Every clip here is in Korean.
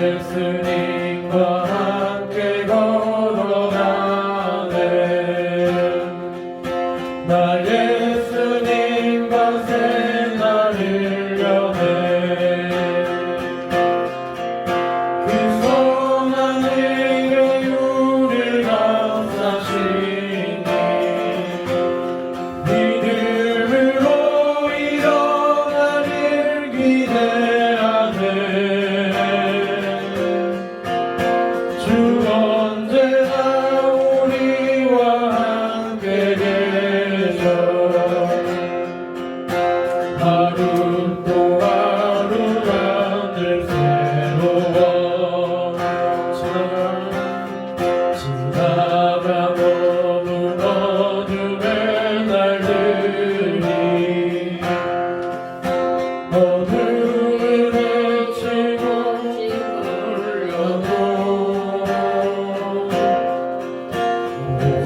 예수님과 함께 걸어가네. 나 예수님과 새날을 여네. 그 선한 은혜 우릴 감싸시니 믿음으로 일어나길 기대하네. 주 언제나 우리와 함께 계셔. 하루 또 하루가 늘 새로워. 지나가 머문 어둠의 날들이 어둠을 헤치고 울려도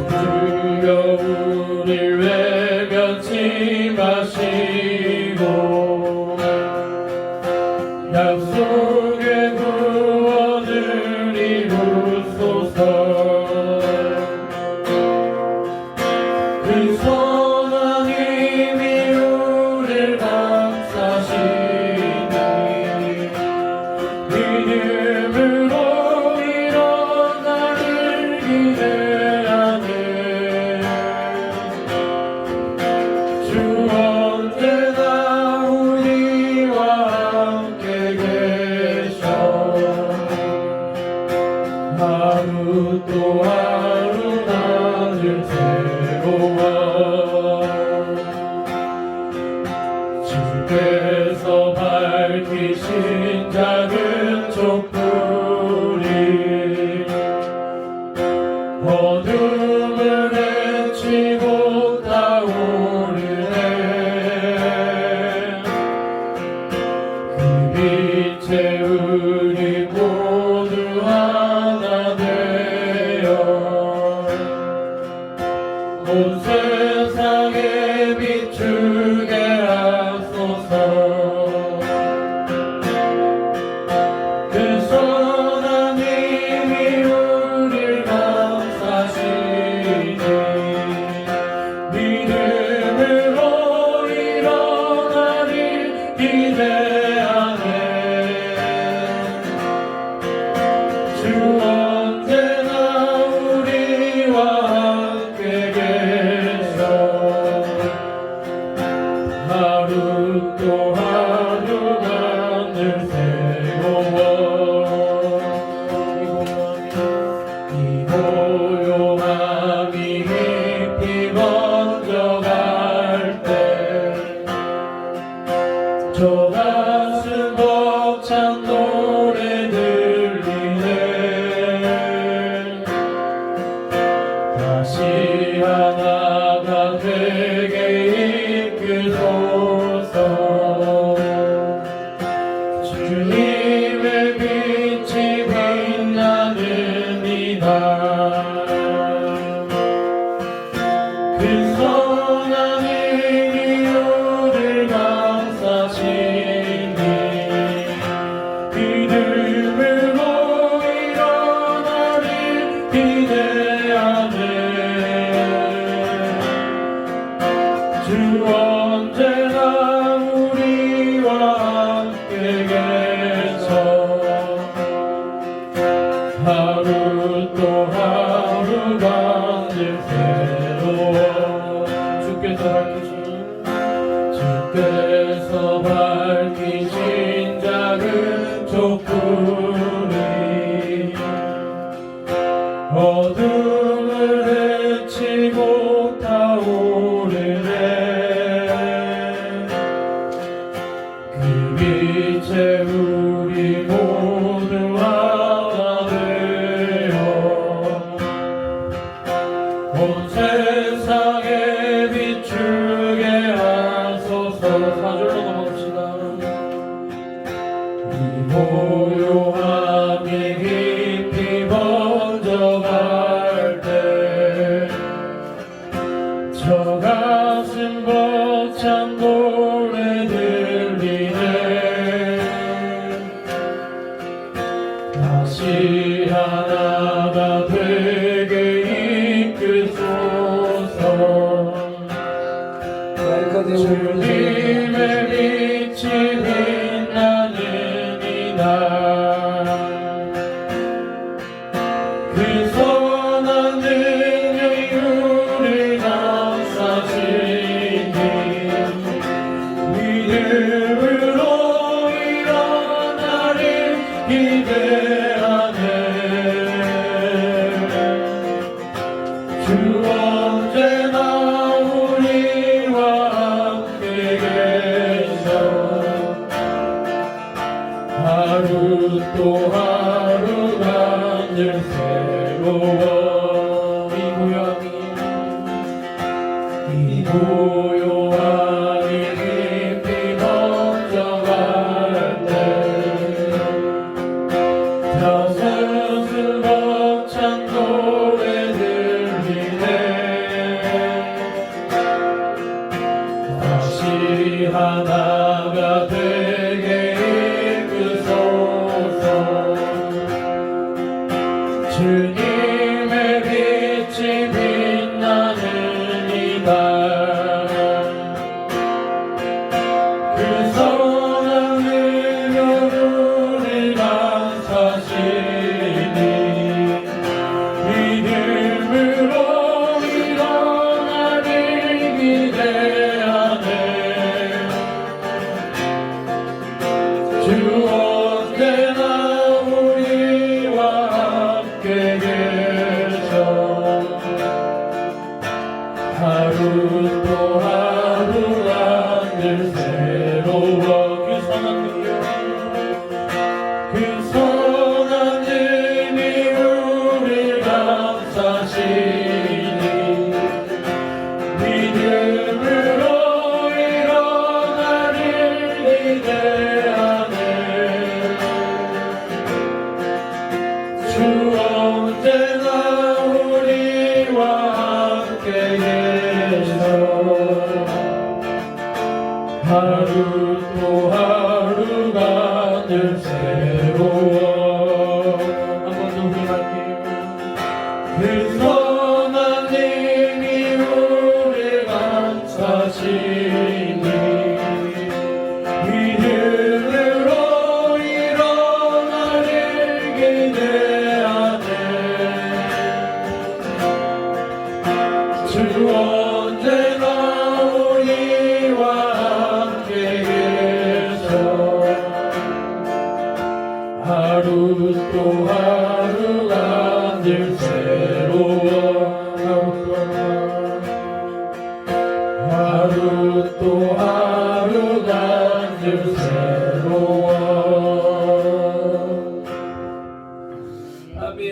주여 우릴 외면치 마시고 약속의 구원을 이루소서. 그 선한 힘이 우릴 감싸시니 믿음으로 일어나길 기대하네. 주 언제나 우리와 함께 계셔. 하루 또 하루가 늘 새로워. 주께서 밝히신 작은 촛불이 어둠을 헤치고 타오르네. 그 빛에 우리 모두 하나 되어 온 세상에 비추게 하소서. 그 선한 힘이 우릴 감싸시니 믿음으로 일어나길 기대하네. 주 언제나 우리와 함께 계셔. 하루 또 하루가 늘 새로워. 이 고요함이 깊이 번져갈 때 저 가슴 벅찬 노래 들리네. 다시 하나가 되게 이끌소서. 주님의 빛이 빛나는 이날 그 선한 힘이 우릴 감싸시니 믿음으로 일어나길 기대하네. 주 언제나 우리와 함께 계셔. 하루 또 하루가 늘 새로워. 주께서 밝히신 작은 촛불이 어둠을 헤치고 타오르네. 그 빛에 우리 모두 하나 되어 온 세상에 비추게 하소서. 4절로 넘어갑시다. 이 고요함이 깊이 번져갈 때 저 가슴 벅찬 노래 들리네. 다시 하나가 되게 이끄소서. 주님의 빛이 빛나는 이날 그 선한 능력이 우리 감싸시니 믿음으로 일어나를 기대하네. 주 언제나 우리와 함께 계셔. 하루 또 하루가 늘 새로워. 이 고요함이 깊이 번져갈 때 다섯을 벅찬 노래 들리네. 다시 하나가 되게 이끄소서. 주님의 빛이 빛나는 이날 그 선한 능력 우리 감싸시니 믿음으로 일어나길 기대하네. 주 언제나 우리와 함께 계셔. 하루 또 하루가 늘 새로워. 그 선한 힘이 우리 감싸시니 믿음으로 일어나길 기대하네. 주 언제나 우리와 함께 계셔. 하루 또 하루가 늘 새로워. 한 번 더 후회할게요. 그 선한 힘이 우리 감싸시니 믿음으로 일어나길 기대하네. 주 언제나 우리와 함께 계셔. 하루 또 하루가 늘 새로워. 하루 또 하루가 늘 새로워. 아멘.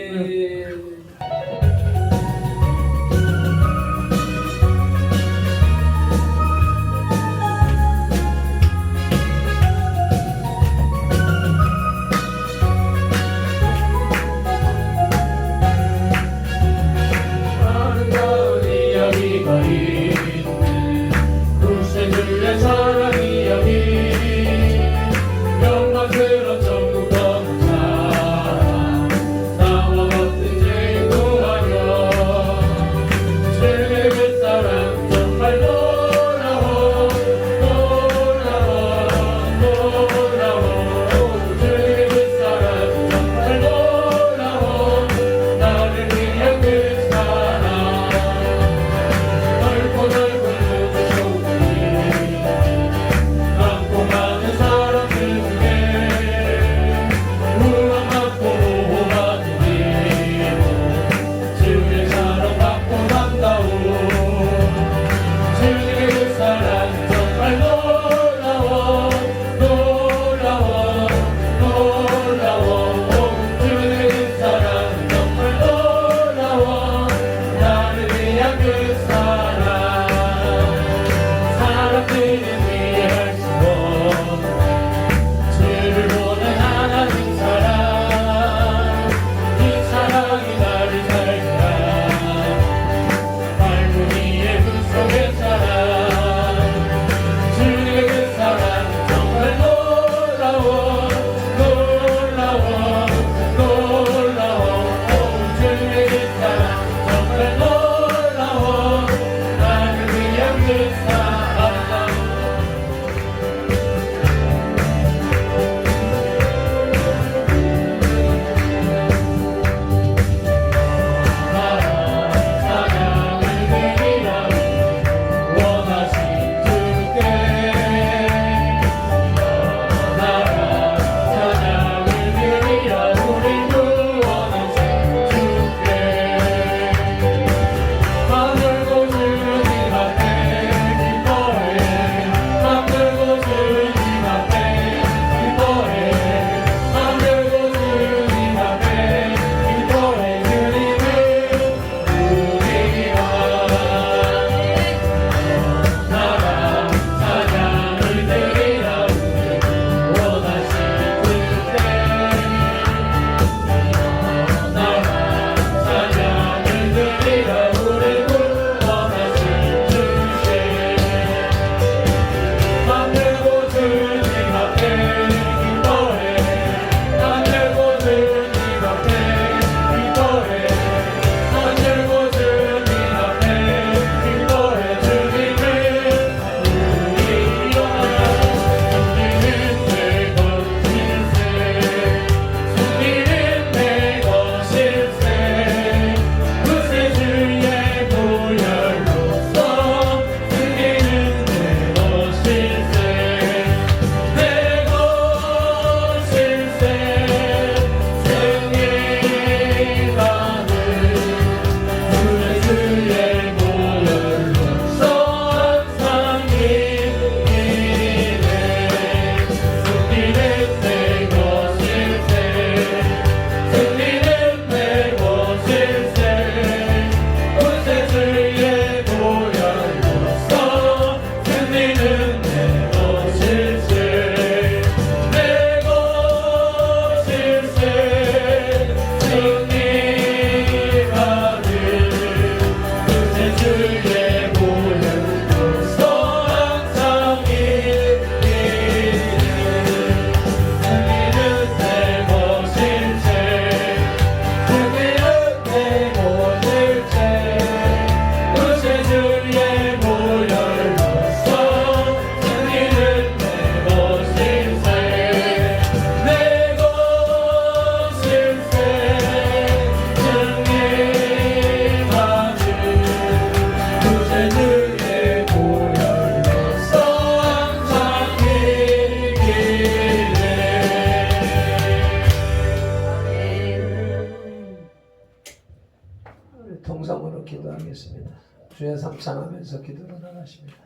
기도하겠습니다. 주여 삼창하면서 기도로 나가십니다.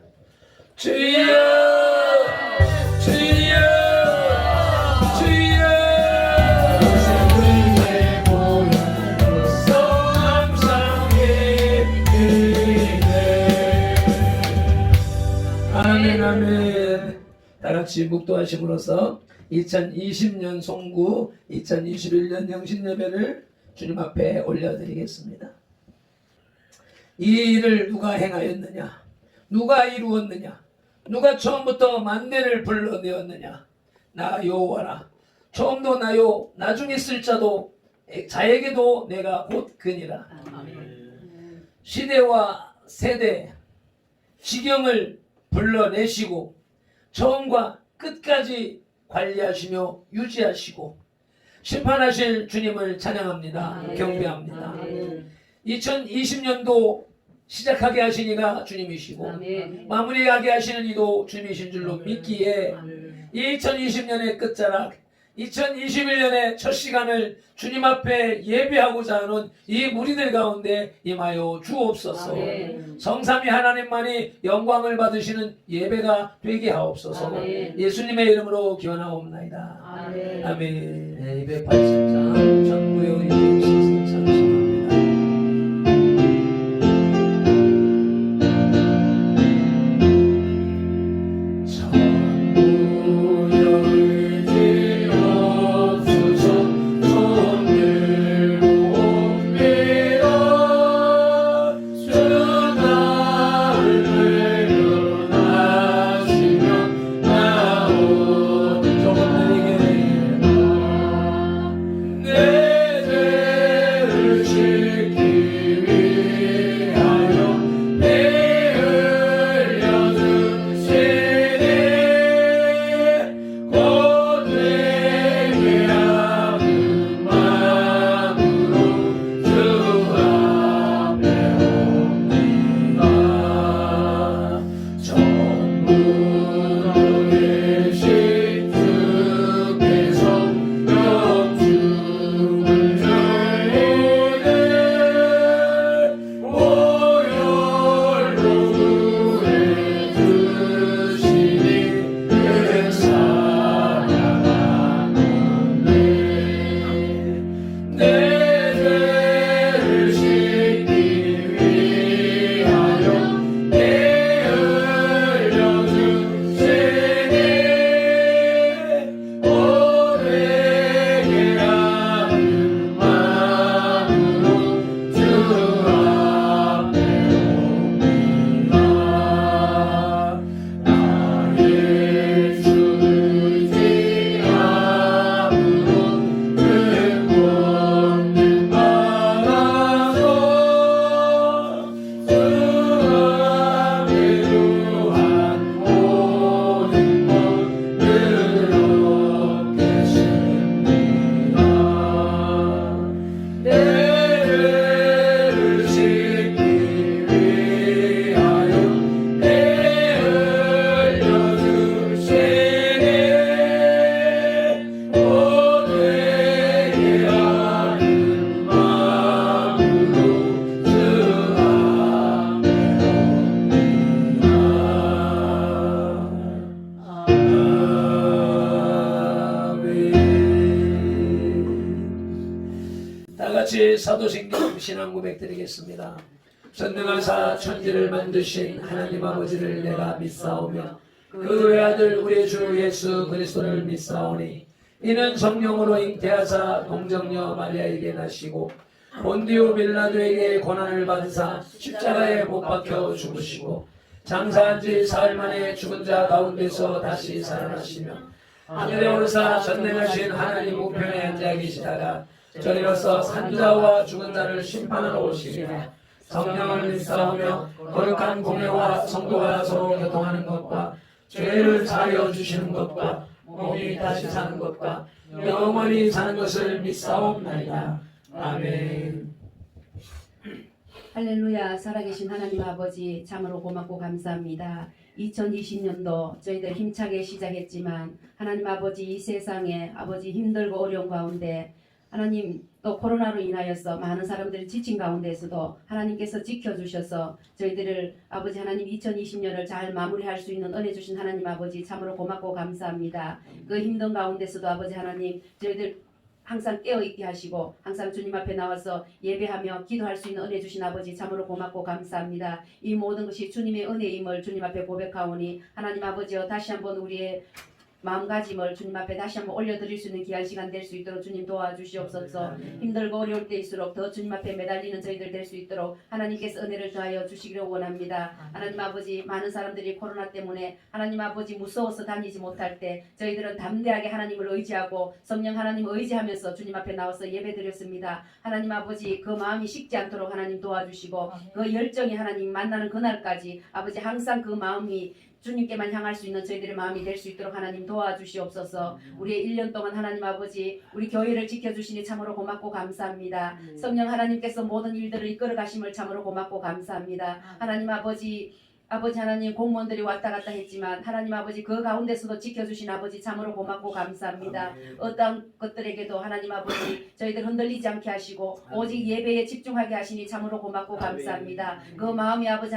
주여 주여 주여 내 보혈로서 항상 예비돼. 아멘 아멘. 다같이 묵도하심으로써 2020년 송구 2021년 영신예배를 주님 앞에 올려드리겠습니다. 이 일을 누가 행하였느냐? 누가 이루었느냐? 누가 처음부터 만대를 불러내었느냐? 나 여호와라. 처음도 나요, 나중에 쓸 자도 자에게도 내가 곧 그니라. 시대와 세대, 지경을 불러내시고 처음과 끝까지 관리하시며 유지하시고 심판하실 주님을 찬양합니다. 경배합니다. 2020년도 시작하게 하신 이가 주님이시고 마무리하게 하시는 이도 주님이신 줄로 믿기에 2020년의 끝자락 2021년의 첫 시간을 주님 앞에 예배하고자 하는 이 무리들 가운데 임하여 주옵소서. 성삼위 하나님만이 영광을 받으시는 예배가 되게 하옵소서. 예수님의 이름으로 기원하옵나이다. 아멘. 네, 280장 전부의 우리 주님 찬송합니다. 다같이 사도신경 신앙 고백 드리겠습니다. 전능하사 천지를 만드신 하나님 아버지를 내가 믿사오며 그 외아들 우리 주 예수 그리스도를 믿사오니 이는 성령으로 잉태하사 동정녀 마리아에게 나시고 본디오 빌라도에게 고난을 받으사 십자가에 못 박혀 죽으시고 장사한 지 사흘 만에 죽은 자 가운데서 다시 살아나시며 하늘에 오르사 전능하신 하나님 우편에 앉아 계시다가 저리로서 산자와 죽은 자를 심판하러 오시리라. 성령을 믿사오며 거룩한 공회와 성도가 서로 교통하는 것과 죄를 사하여 주시는 것과 몸이 다시 사는 것과 영원히 사는 것을 믿사옵나이다. 아멘. 할렐루야. 살아계신 하나님 아버지 참으로 고맙고 감사합니다. 2020년도 저희들 힘차게 시작했지만 하나님 아버지 이 세상에 아버지 힘들고 어려운 가운데 하나님 또 코로나로 인하여서 많은 사람들이 지친 가운데서도 하나님께서 지켜주셔서 저희들을 아버지 하나님 2020년을 잘 마무리할 수 있는 은혜 주신 하나님 아버지 참으로 고맙고 감사합니다. 그 힘든 가운데서도 아버지 하나님 저희들 항상 깨어있게 하시고 항상 주님 앞에 나와서 예배하며 기도할 수 있는 은혜 주신 아버지 참으로 고맙고 감사합니다. 이 모든 것이 주님의 은혜임을 주님 앞에 고백하오니 하나님 아버지여 다시 한번 우리의 마음가짐을 주님 앞에 다시 한번 올려드릴 수 있는 귀한 시간 될 수 있도록 주님 도와주시옵소서. 힘들고 어려울 때일수록 더 주님 앞에 매달리는 저희들 될 수 있도록 하나님께서 은혜를 더하여 주시기를 원합니다. 하나님 아버지 많은 사람들이 코로나 때문에 하나님 아버지 무서워서 다니지 못할 때 저희들은 담대하게 하나님을 의지하고 성령 하나님을 의지하면서 주님 앞에 나와서 예배드렸습니다. 하나님 아버지 그 마음이 식지 않도록 하나님 도와주시고 그 열정이 하나님 만나는 그날까지 아버지 항상 그 마음이 주님께만 향할 수 있는 저희들의 마음이 될 수 있도록 하나님 도와주시옵소서. 우리의 1년 동안 하나님 아버지 우리 교회를 지켜주시니 참으로 고맙고 감사합니다. 성령 하나님께서 모든 일들을 이끌어 가심을 참으로 고맙고 감사합니다. 하나님 아버지 하나님 공무원들이 왔다 갔다 했지만 하나님 아버지 그 가운데서도 지켜주신 아버지 참으로 고맙고 감사합니다. 어떠한 것들에게도 하나님 아버지 저희들 흔들리지 않게 하시고 오직 예배에 집중하게 하시니 참으로 고맙고 감사합니다. 그 마음이 아버지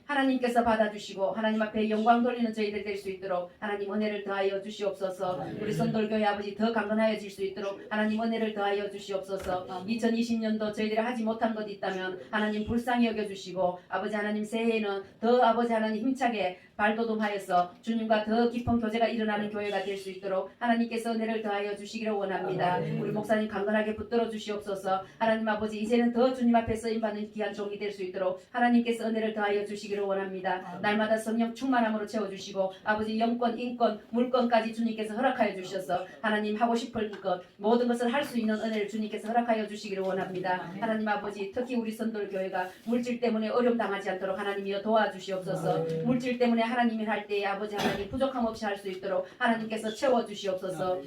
하나님께서 받아주시고 하나님 앞에 영광 돌리는 저희들 될 수 있도록 하나님 은혜를 더하여 주시옵소서. 우리 선돌교회 아버지 더 강건하여질 수 있도록 하나님 은혜를 더하여 주시옵소서. 2020년도 저희들이 하지 못한 것 있다면 하나님 불쌍히 여겨주시고 아버지 하나님 새해에는 더 아버지 하나님 힘차게 발돋움하여서 주님과 더 깊은 교제가 일어나는 교회가 될 수 있도록 하나님께서 은혜를 더하여 주시기를 원합니다. 우리 목사님 강건하게 붙들어 주시옵소서. 하나님 아버지 이제는 더 주님 앞에 쓰임받는 귀한 종이 될 수 있도록 하나님께서 은혜를 더하여 주시기를 원합니다. 날마다 성령 충만함으로 채워주시고 아버지 영권, 인권, 물권까지 주님께서 허락하여 주셔서 하나님 하고 싶은 것 모든 것을 할 수 있는 은혜를 주님께서 허락하여 주시기를 원합니다. 하나님 아버지 특히 우리 선돌교회가 물질 때문에 어려움 당하지 않도록 하나님이여 도와주시옵소서. 물질 때문에 하나님이 할 때에 아버지 하나님 부족함 없이 할 수 있도록 하나님께서 채워주시옵소서.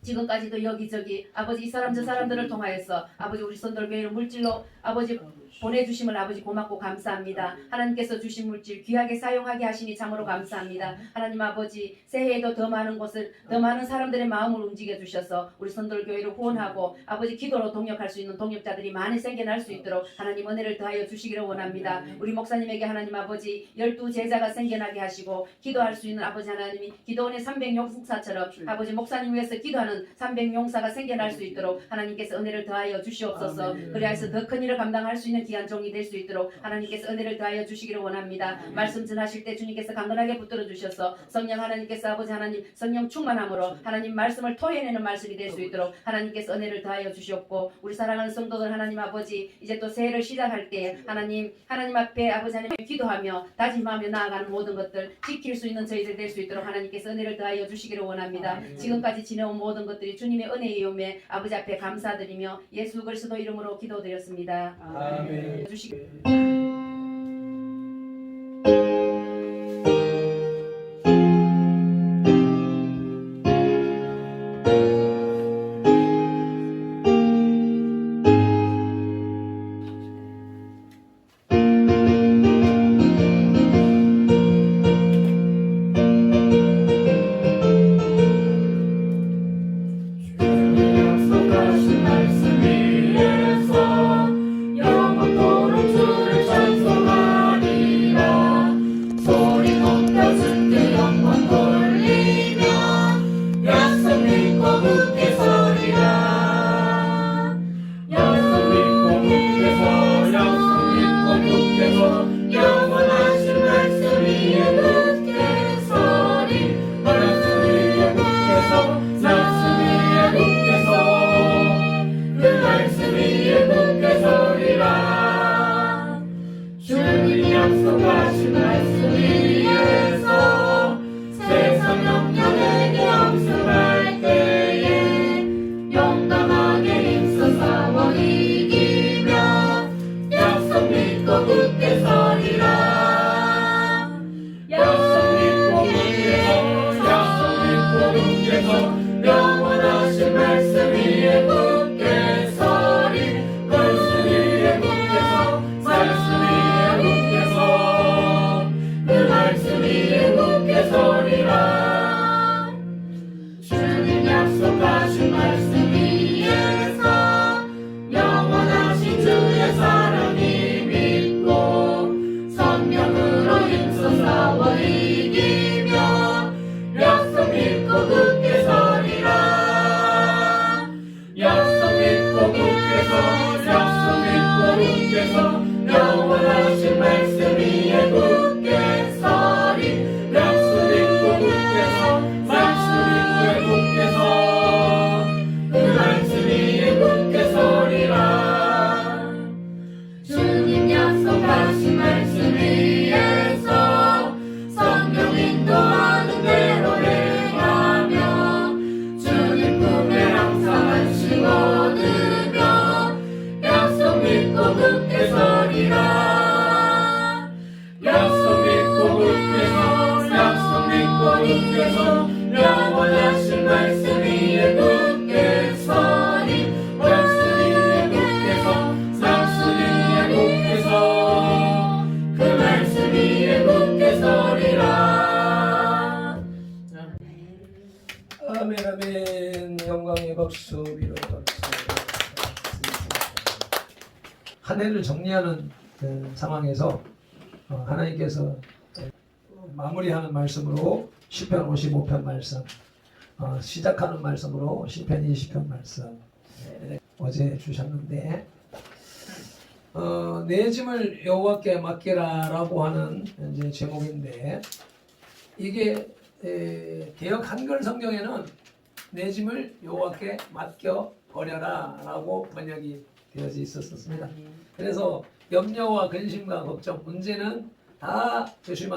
지금까지도 여기저기 아버지 이 사람 저 사람들을 통하여서 아버지 우리 선돌교회를 물질로 아버지 보내주심을 아버지 고맙고 감사합니다. 하나님께서 주신 물질 귀하게 사용하게 하시니 참으로 감사합니다. 하나님 아버지 새해에도 더 많은 곳을 더 많은 사람들의 마음을 움직여 주셔서 우리 선돌교회를 후원하고 아버지 기도로 동역할 수 있는 동역자들이 많이 생겨날 수 있도록 하나님 은혜를 더하여 주시기를 원합니다. 우리 목사님에게 하나님 아버지 12제자가 생겨나게 하시고 기도할 수 있는 아버지 하나님이 기도원의 300용사처럼 아버지 목사님 위해서 기도하는 300용사가 생겨날 수 있도록 하나님께서 은혜를 더하여 주시옵소서. 그리하여서 더 큰 일을 감당할 수 있는 귀한 종이 될 수 있도록 하나님께서 은혜를 더하여 주시기를 원합니다. 말씀 전하실 때 주님께서 강건하게 붙들어 주셔서 성령 하나님께서 아버지 하나님 성령 충만함으로 하나님 말씀을 토해내는 말씀이 될 수 있도록 하나님께서 은혜를 더하여 주시옵고 우리 사랑하는 성도들 하나님 아버지 이제 또 새해를 시작할 때 하나님 앞에 아버지 하나님 기도하며 다짐하며 나아가는 모든 것들 지킬 수 있는 저희들 될 수 있도록 하나님께서 은혜를 더하여 주시기를 원합니다. 지금까지 지내온 모든 것들이 주님의 은혜이오매 아버지 앞에 감사드리며 예수 그리스도 이름으로 기도드렸습니다. 아멘. 약속하신 말씀 위에서 영원토록 주를 영광의 박수 위로 박수. 한 해를 정리하는 상황에서 하나님께서 마무리하는 말씀으로 시편 55편 말씀, 시작하는 말씀으로 시편 20편 말씀 어제 주셨는데, 내 짐을 여호와께 맡기라라고 하는 이제 제목인데, 이게 개역 한글 성경에는 내 짐을 여호와께 맡겨 버려라라고 번역이 되어져 있었습니다. 그래서 염려와 근심과 걱정, 문제는 다 주님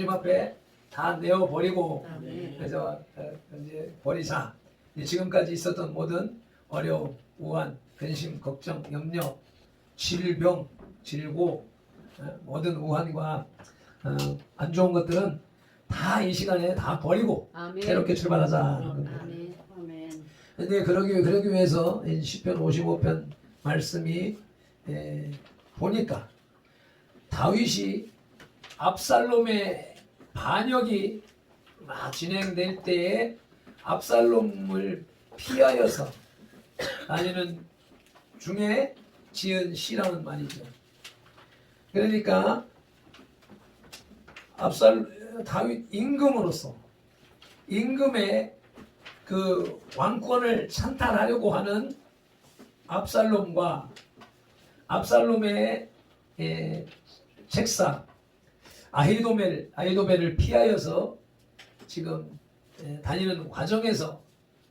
앞에 다 내어 버리고, 그래서 이제 버리자. 지금까지 있었던 모든 어려움, 우한, 근심, 걱정, 염려, 질병, 질고, 모든 우한과 안 좋은 것들은 다 이 시간에 다 버리고 새롭게 출발하자. 근데 그러기 위해서 시편 55편 말씀이 보니까 다윗이 압살롬의 반역이 막 진행될 때에 압살롬을 피하여서 다니는 중에 지은 시라는 말이죠. 그러니까 다윗 임금으로서 임금의 그 왕권을 찬탈하려고 하는 압살롬과 압살롬의 책사 아히도벨을 피하여서 지금 다니는 과정에서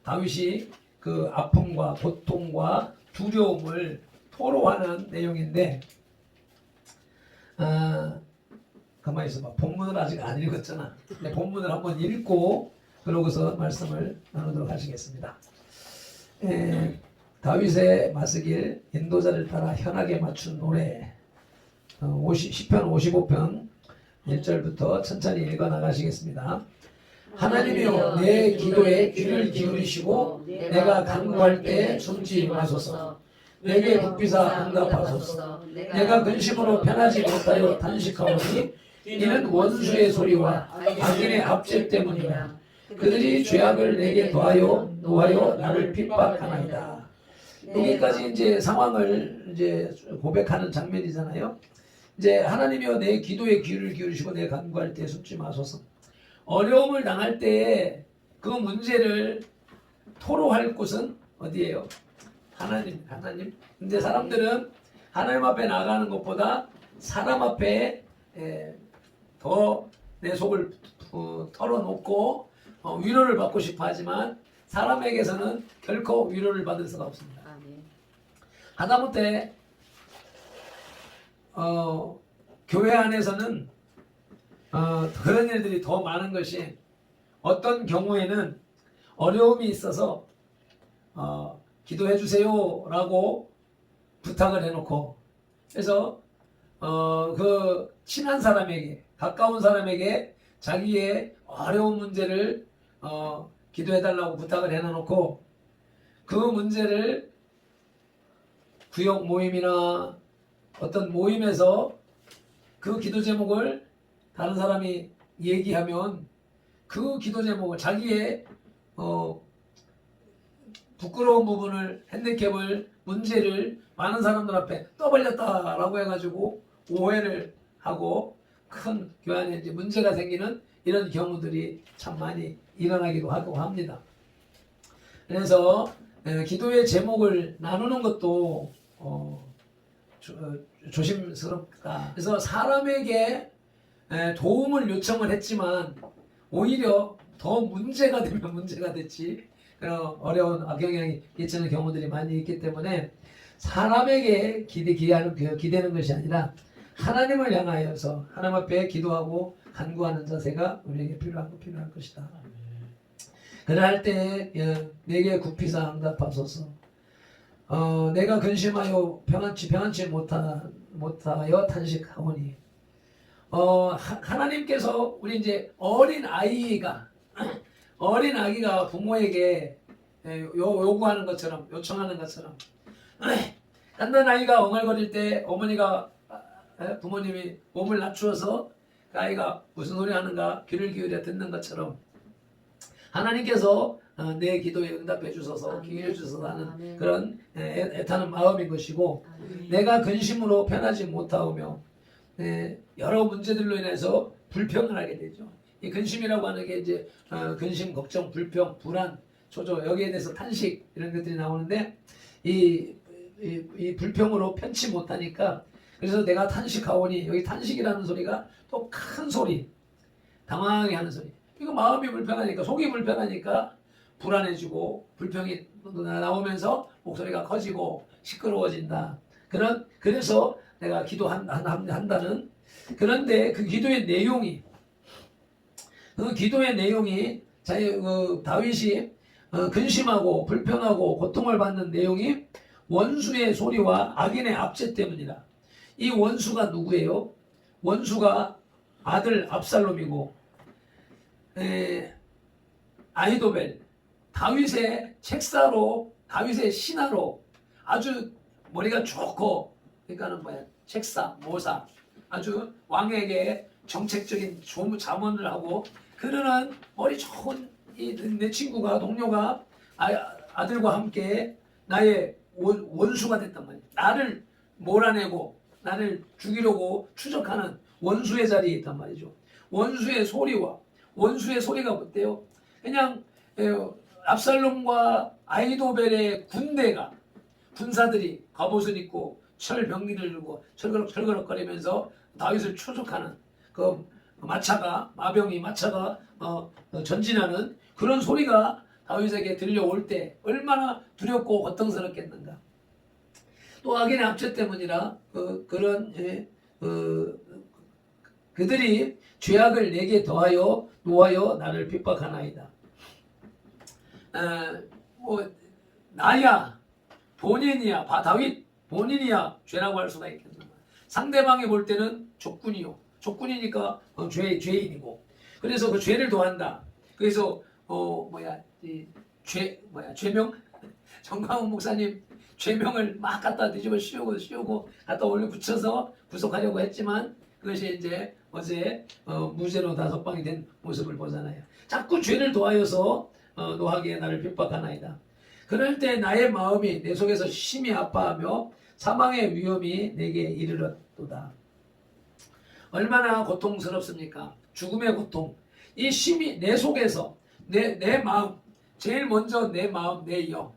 다윗이 그 아픔과 고통과 두려움을 토로하는 내용인데, 가만히 있어봐. 본문을 아직 안 읽었잖아. 본문을 한번 읽고 그러고서 말씀을 나누도록 하시겠습니다. 다윗의 맞서길 인도자를 따라 현하게 맞춘 노래, 시편 55편 1절부터 천천히 읽어 나가시겠습니다. 하나님이여, 내 기도에 귀를 기울이시고 내가 간구할 때 숨지 마소서. 내게 굽히사 응답하소서. 내가 근심으로 편하지 못하여 단식하오니 이는 원수의 소리와 악인의 압제 때문이라. 그들이 죄악을 내게 노하여 나를 핍박하나이다. 여기까지 이제 상황을 이제 고백하는 장면이잖아요. 이제 하나님이여, 내 기도에 귀를 기울이시고 내 간구할 때 숨지 마소서. 어려움을 당할 때에 그 문제를 토로할 곳은 어디예요? 하나님. 근데 사람들은 하나님 앞에 나가는 것보다 사람 앞에 더 내 속을 털어놓고 위로를 받고 싶어 하지만 사람에게서는 결코 위로를 받을 수가 없습니다. 하다못해 교회 안에서는 그런 일들이 더 많은 것이, 어떤 경우에는 어려움이 있어서 기도해 주세요 라고 부탁을 해놓고, 그래서 그 친한 사람에게, 가까운 사람에게 자기의 어려운 문제를 기도해 달라고 부탁을 해놓고, 그 문제를 구역 모임이나 어떤 모임에서 그 기도 제목을 다른 사람이 얘기하면 그 기도 제목을, 자기의 부끄러운 부분을, 핸디캡을, 문제를 많은 사람들 앞에 떠벌렸다라고 해가지고 오해를 하고 큰 교회 안에 이제 문제가 생기는 이런 경우들이 참 많이 일어나기도 하고 합니다. 그래서 기도의 제목을 나누는 것도 조심스럽다. 그래서 사람에게 도움을 요청을 했지만 오히려 더 문제가 되면 문제가 됐지, 그런 어려운 악영향이 끼치는 경우들이 많이 있기 때문에 사람에게 기대는 것이 아니라 하나님을 향하여서 하나님 앞에 기도하고 간구하는 자세가 우리에게 필요할 것이다. 그럴 때 내게 굽히사 응답하소서. 내가 근심하여 평안치 못하여 탄식하오니, 하나님께서 우리 이제 어린 아기가 부모에게 요구하는 것처럼, 요청하는 것처럼, 갓난 아이가 엉얼거릴 때 어머니가, 부모님이 몸을 낮추어서 그 아이가 무슨 소리 하는가 귀를 기울여 듣는 것처럼, 하나님께서 내 기도에 응답해 주소서 기회해 주소서 하는 아멘. 그런 애타는 마음인 것이고 아멘. 내가 근심으로 편하지 못하오며 여러 문제들로 인해서 불평을 하게 되죠. 이 근심이라고 하는 게 이제 근심, 걱정, 불평, 불안, 초조 여기에 대해서 탄식 이런 것들이 나오는데 이 불평으로 편치 못하니까 그래서 내가 탄식하오니 여기 탄식이라는 소리가 또 큰 소리 당황하게 하는 소리 이거 마음이 불편하니까 속이 불편하니까 불안해지고 불평이 나오면서 목소리가 커지고 시끄러워진다. 그래서 내가 기도한다는 그런데 그 기도의 내용이 다윗이 근심하고 불평하고 고통을 받는 내용이 원수의 소리와 악인의 압제 때문이다. 이 원수가 누구예요? 원수가 아들 압살롬이고 아히도벨 다윗의 책사로 다윗의 신하로 아주 머리가 좋고 그러니까는 책사 모사 아주 왕에게 정책적인 자문을 하고 그러는 머리 좋은 내 친구가 동료가 아들과 함께 나의 원수가 됐단 말이야. 나를 몰아내고 나를 죽이려고 추적하는 원수의 자리에 있단 말이죠. 원수의 소리가 어때요? 그냥 압살롬과 아히도벨의 군사들이 갑옷을 입고 철병기를 들고 철거럭거리면서 다윗을 추적하는 그 마병이 마차가 전진하는 그런 소리가 다윗에게 들려올 때 얼마나 두렵고 고통스럽겠는가. 또 악인의 압제 때문이라 그들이 죄악을 내게 더하여 노하여 나를 핍박하나이다. 나야 본인이야 다윗 본인이야 죄라고 할 수가 있겠는가. 상대방이 볼 때는 족군이니까 죄인이고 그래서 그 죄를 더한다. 그래서 죄명 정광훈 목사님 죄명을 막 갖다 뒤집어 씌우고 갖다 올려 붙여서 구속하려고 했지만 그것이 이제 어제 무죄로 다 석방이 된 모습을 보잖아요. 자꾸 죄를 더하여서 노하게 나를 핍박하나이다. 그럴 때 나의 마음이 내 속에서 심히 아파하며 사망의 위험이 내게 이르렀도다. 얼마나 고통스럽습니까? 죽음의 고통. 이 심히 내 속에서 내 마음 제일 먼저 내 마음 내 영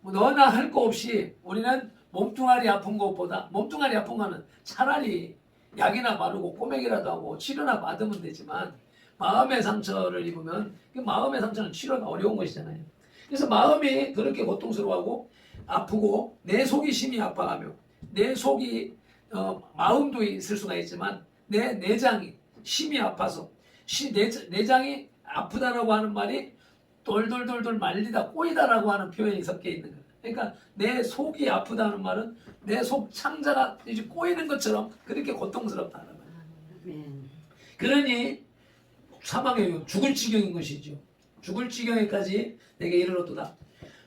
너나 할 거 없이 우리는 몸뚱아리 아픈 것보다 몸뚱아리 아픈 거는 차라리 약이나 바르고 꼬맥이라도 하고 치료나 받으면 되지만 마음의 상처를 입으면 그 마음의 상처는 치료가 어려운 것이잖아요. 그래서 마음이 그렇게 고통스러워하고 아프고 내 속이 심히 아파하며 내 속이 마음도 있을 수가 있지만 내 내장이 심히 아파서 내장이 아프다라고 하는 말이 돌돌돌돌 말리다 꼬이다라고 하는 표현이 섞여 있는 거예요. 그러니까 내 속이 아프다는 말은 내 속 창자가 이제 꼬이는 것처럼 그렇게 고통스럽다는 거예요. 그러니 사망의 위험, 죽을 지경인 것이죠. 죽을 지경에까지 내게 이르렀도다.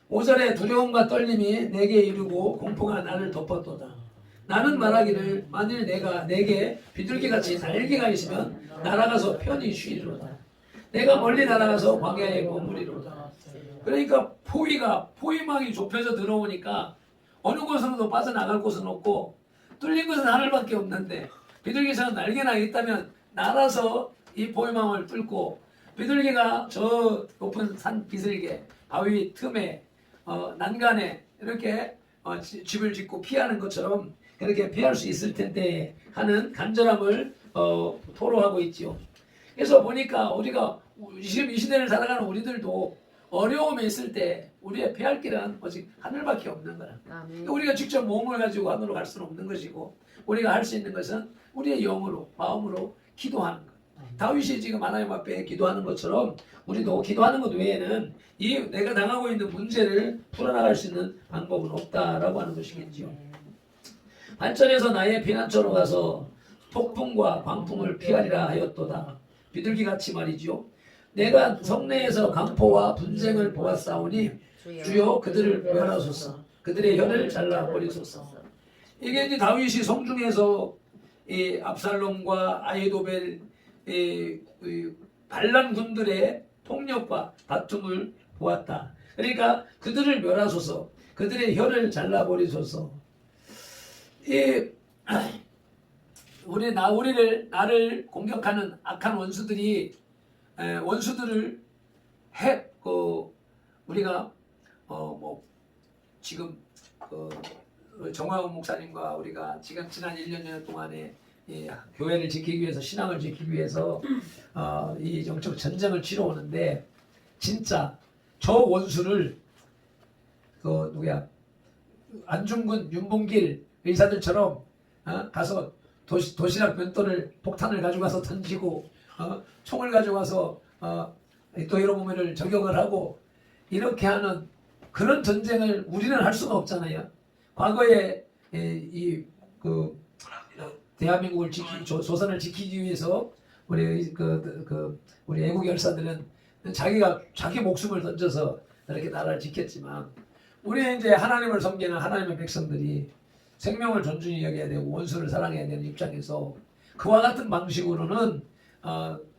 5절에 두려움과 떨림이 내게 이르고 공포가 나를 덮었도다. 나는 말하기를 만일 내게 비둘기같이 날개가 있으면 날아가서 편히 쉬리로다. 내가 멀리 날아가서 광야에 머무리로다. 그러니까 포위망이 좁혀져 들어오니까 어느 곳으로도 빠져나갈 곳은 없고 뚫린 곳은 하늘밖에 없는데 비둘기처럼 날개나 있다면 날아서 이 포위망을 뚫고 비둘기가 저 높은 산 비슬개 바위 틈에 난간에 이렇게 집을 짓고 피하는 것처럼 그렇게 피할 수 있을 텐데 하는 간절함을 토로하고 있지요. 그래서 보니까 우리가 지금 이 시대를 살아가는 우리들도 어려움에 있을 때 우리의 피할 길은 오직 하늘밖에 없는 거라. 우리가 직접 몸을 가지고 하늘로 갈 수는 없는 것이고 우리가 할 수 있는 것은 우리의 영으로 마음으로 기도하는 것. 다윗이 지금 하나님 앞에 기도하는 것처럼 우리도 기도하는 것 외에는 이 내가 당하고 있는 문제를 풀어나갈 수 있는 방법은 없다라고 하는 것이겠지요. 8절에서 나의 피난처로 가서 폭풍과 광풍을 피하리라 하였도다. 비둘기같이 말이지요. 내가 성내에서 강포와 분쟁을 보았사오니 주여 그들을 멸하소서. 그들의 혀를 잘라버리소서. 이게 이제 다윗이 성중에서 이 압살롬과 아히도벨 반란군들의 폭력과 다툼을 보았다. 그러니까 그들을 멸하소서, 그들의 혀를 잘라버리소서. 이 나를 공격하는 악한 원수들이 원수들을 우리가 지금 정화훈 목사님과 우리가 지금 지난 1년 동안에 이 교회를 지키기 위해서, 신앙을 지키기 위해서 이 영적 전쟁을 치러오는데, 진짜 저 원수를 안중근, 윤봉길 의사들처럼 가서 도시락 변돈을, 폭탄을 가져가서 던지고 총을 가져가서 또 히로부미를 저격을 하고 이렇게 하는 그런 전쟁을 우리는 할 수가 없잖아요. 과거에 대한민국을 조선을 지키기 위해서 우리 우리 애국 열사들은 자기 목숨을 던져서 이렇게 나라를 지켰지만, 우리는 이제 하나님을 섬기는 하나님의 백성들이 생명을 존중히 여겨야 되고 원수를 사랑해야 되는 입장에서 그와 같은 방식으로는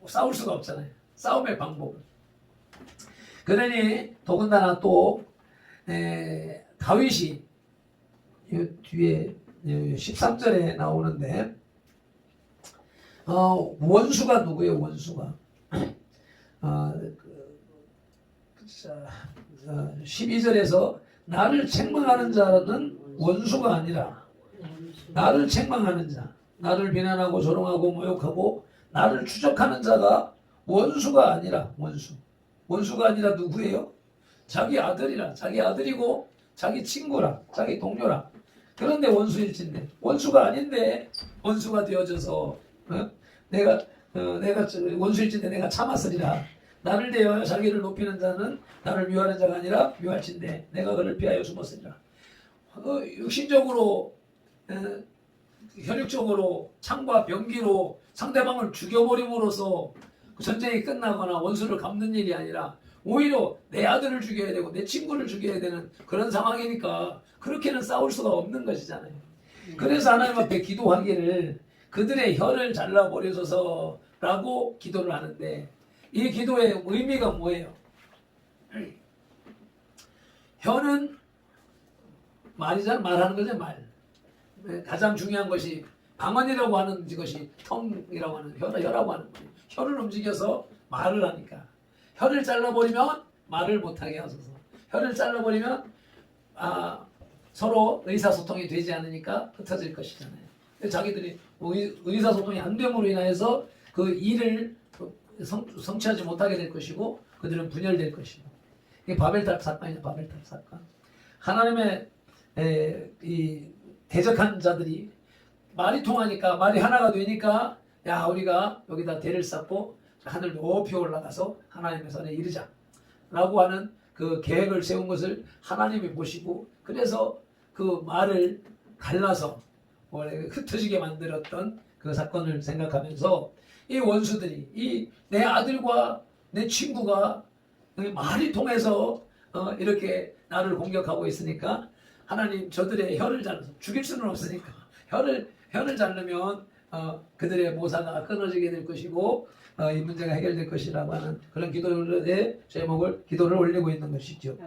싸울 수가 없잖아요. 싸움의 방법을. 그러니 더군다나 또 다윗이 이 뒤에 13절에 나오는데 원수가 누구예요? 원수가 12절에서 나를 책망하는 자는 원수가 아니라, 나를 책망하는 자, 나를 비난하고 조롱하고 모욕하고 나를 추적하는 자가 원수가 아니라, 원수가 아니라 누구예요? 자기 아들이라, 자기 아들이고 자기 친구라, 자기 동료라. 그런데 원수일진데, 원수가 아닌데 원수가 되어져서 내가 원수일진데 내가 참았으리라. 나를 대하여 자기를 높이는 자는 나를 미워하는 자가 아니라 미워할진대 내가 그를 피하여 숨었으리라. 육신적으로 혈육적으로 창과 병기로 상대방을 죽여버림으로써 전쟁이 끝나거나 원수를 갚는 일이 아니라, 오히려 내 아들을 죽여야 되고 내 친구를 죽여야 되는 그런 상황이니까 그렇게는 싸울 수가 없는 것이잖아요. 그래서 하나님 앞에 기도하기를 그들의 혀를 잘라버리소서라고 기도를 하는데, 이 기도의 의미가 뭐예요? 혀는 말하는 거죠, 말. 가장 중요한 것이 방언이라고 하는 것이 텅이라고 하는 혀라고 하는 거예요. 혀를 움직여서 말을 하니까. 혀를 잘라버리면 말을 못하게 하소서. 혀를 잘라버리면 서로 의사소통이 되지 않으니까 흩어질 것이잖아요. 자기들이 의사소통이 안 됨으로 인해서 그 일을 성취하지 못하게 될 것이고 그들은 분열될 것이고. 이게 바벨탑 사건이에요. 바벨탑 사건. 하나님의 이 대적한 자들이 말이 통하니까, 말이 하나가 되니까, 야, 우리가 여기다 대를 쌓고 하늘 높이 올라가서 하나님의 선에 이르자 라고 하는 그 계획을 세운 것을 하나님이 보시고, 그래서 그 말을 갈라서 흩어지게 만들었던 그 사건을 생각하면서, 이 원수들이 내 아들과 내 친구가 말이 통해서 이렇게 나를 공격하고 있으니까, 하나님 저들의 혀를 잘라서, 죽일 수는 없으니까 혀를 자르면 그들의 모사가 끊어지게 될 것이고 이 문제가 해결될 것이라고 하는 그런 기도의 기도를 올리고 있는 것이죠.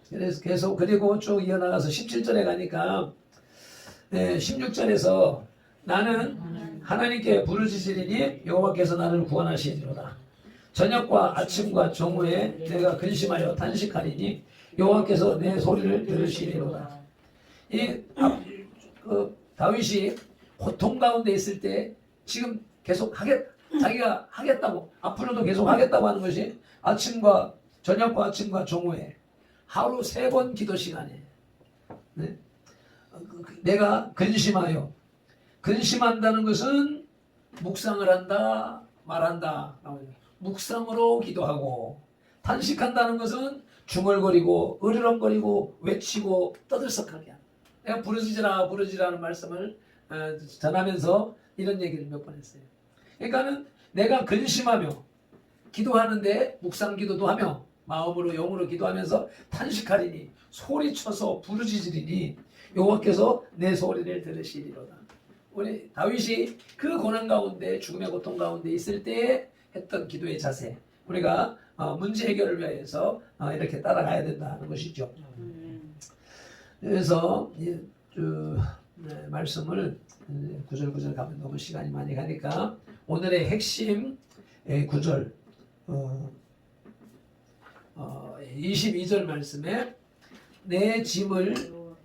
그래서 계속, 그리고 쭉 이어나가서 17절에 가니까 16절에서 나는 하나님께 부르짖으리니 여호와께서 나를 구원하시리로다. 저녁과 아침과 정오에 내가 근심하여 단식하리니 여호와께서 내 소리를 들으시리로다. 다윗이 고통 가운데 있을 때 지금 계속 자기가 하겠다고, 앞으로도 계속 하겠다고 하는 것이 저녁과 아침과 정오에 하루 3번 기도 시간에 내가 근심한다는 것은 묵상을 한다, 말한다. 묵상으로 기도하고, 단식한다는 것은 중얼거리고 으르렁거리고 외치고 떠들썩하게 한다. 내가 부르짖으라는 말씀을 전하면서 이런 얘기를 몇 번 했어요. 그러니까는 내가 근심하며 기도하는데 묵상 기도도 하며 마음으로 영으로 기도하면서 탄식하리니, 소리쳐서 부르짖으리니 여호와께서 내 소리를 들으시리로다. 우리 다윗이 그 고난 가운데, 죽음의 고통 가운데 있을 때 했던 기도의 자세, 우리가 문제 해결을 위해서 이렇게 따라가야 된다는 것이죠. 그래서 말씀을 구절구절 가면 너무 시간이 많이 가니까 오늘의 핵심 구절 22절 말씀에 내 짐을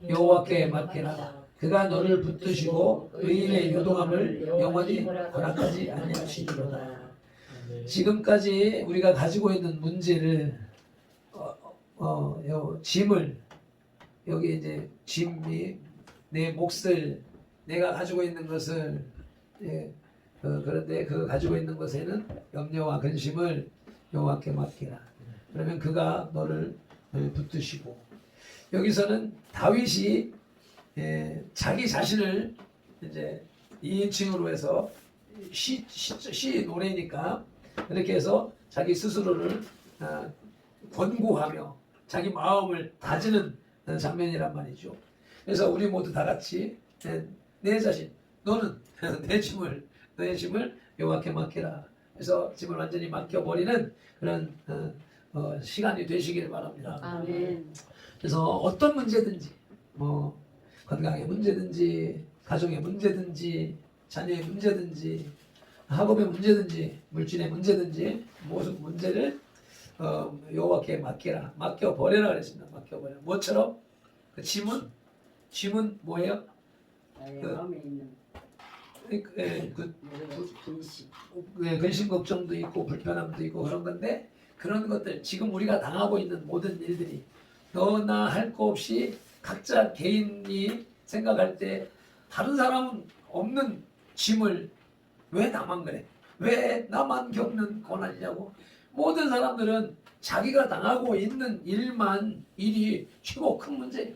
여호와께 맡기라. 그가 너를 붙드시고 의인의 요동함을 영원히 허락하지 아니하시리로다. 지금까지 우리가 가지고 있는 문제를 짐을 여기 이제 짐이 내 몫을 내가 가지고 있는 것을 그런데 그 가지고 있는 것에는 염려와 근심을 여호와께 맡기라. 그러면 그가 너를 붙드시고 여기서는 다윗이 자기 자신을 이제 2인칭으로 해서 시 노래니까 그렇게 해서 자기 스스로를 권고하며 자기 마음을 다지는 장면이란 말이죠. 그래서 우리 모두 다 같이 내 자신 너는 너의 짐을 여호와께 맡기라. 그래서 짐을 완전히 맡겨버리는 그런 시간이 되시길 바랍니다. 아멘. 그래서 어떤 문제든지 건강의 문제든지 가정의 문제든지 자녀의 문제든지 학업의 문제든지 물질의 문제든지 모든 문제를 여호와께 맡겨라. 맡겨버려라 그랬습니다. 맡겨버려. 뭐처럼? 그 짐은 뭐예요? 마음에 있는 근심 걱정도 있고 불편함도 있고 그런 건데 그런 것들 지금 우리가 당하고 있는 모든 일들이 너나 할 거 없이 각자 개인이 생각할 때 다른 사람은 없는 짐을 왜 나만 그래? 왜 나만 겪는 고난이냐고. 모든 사람들은 자기가 당하고 있는 일이 최고 큰 문제예요.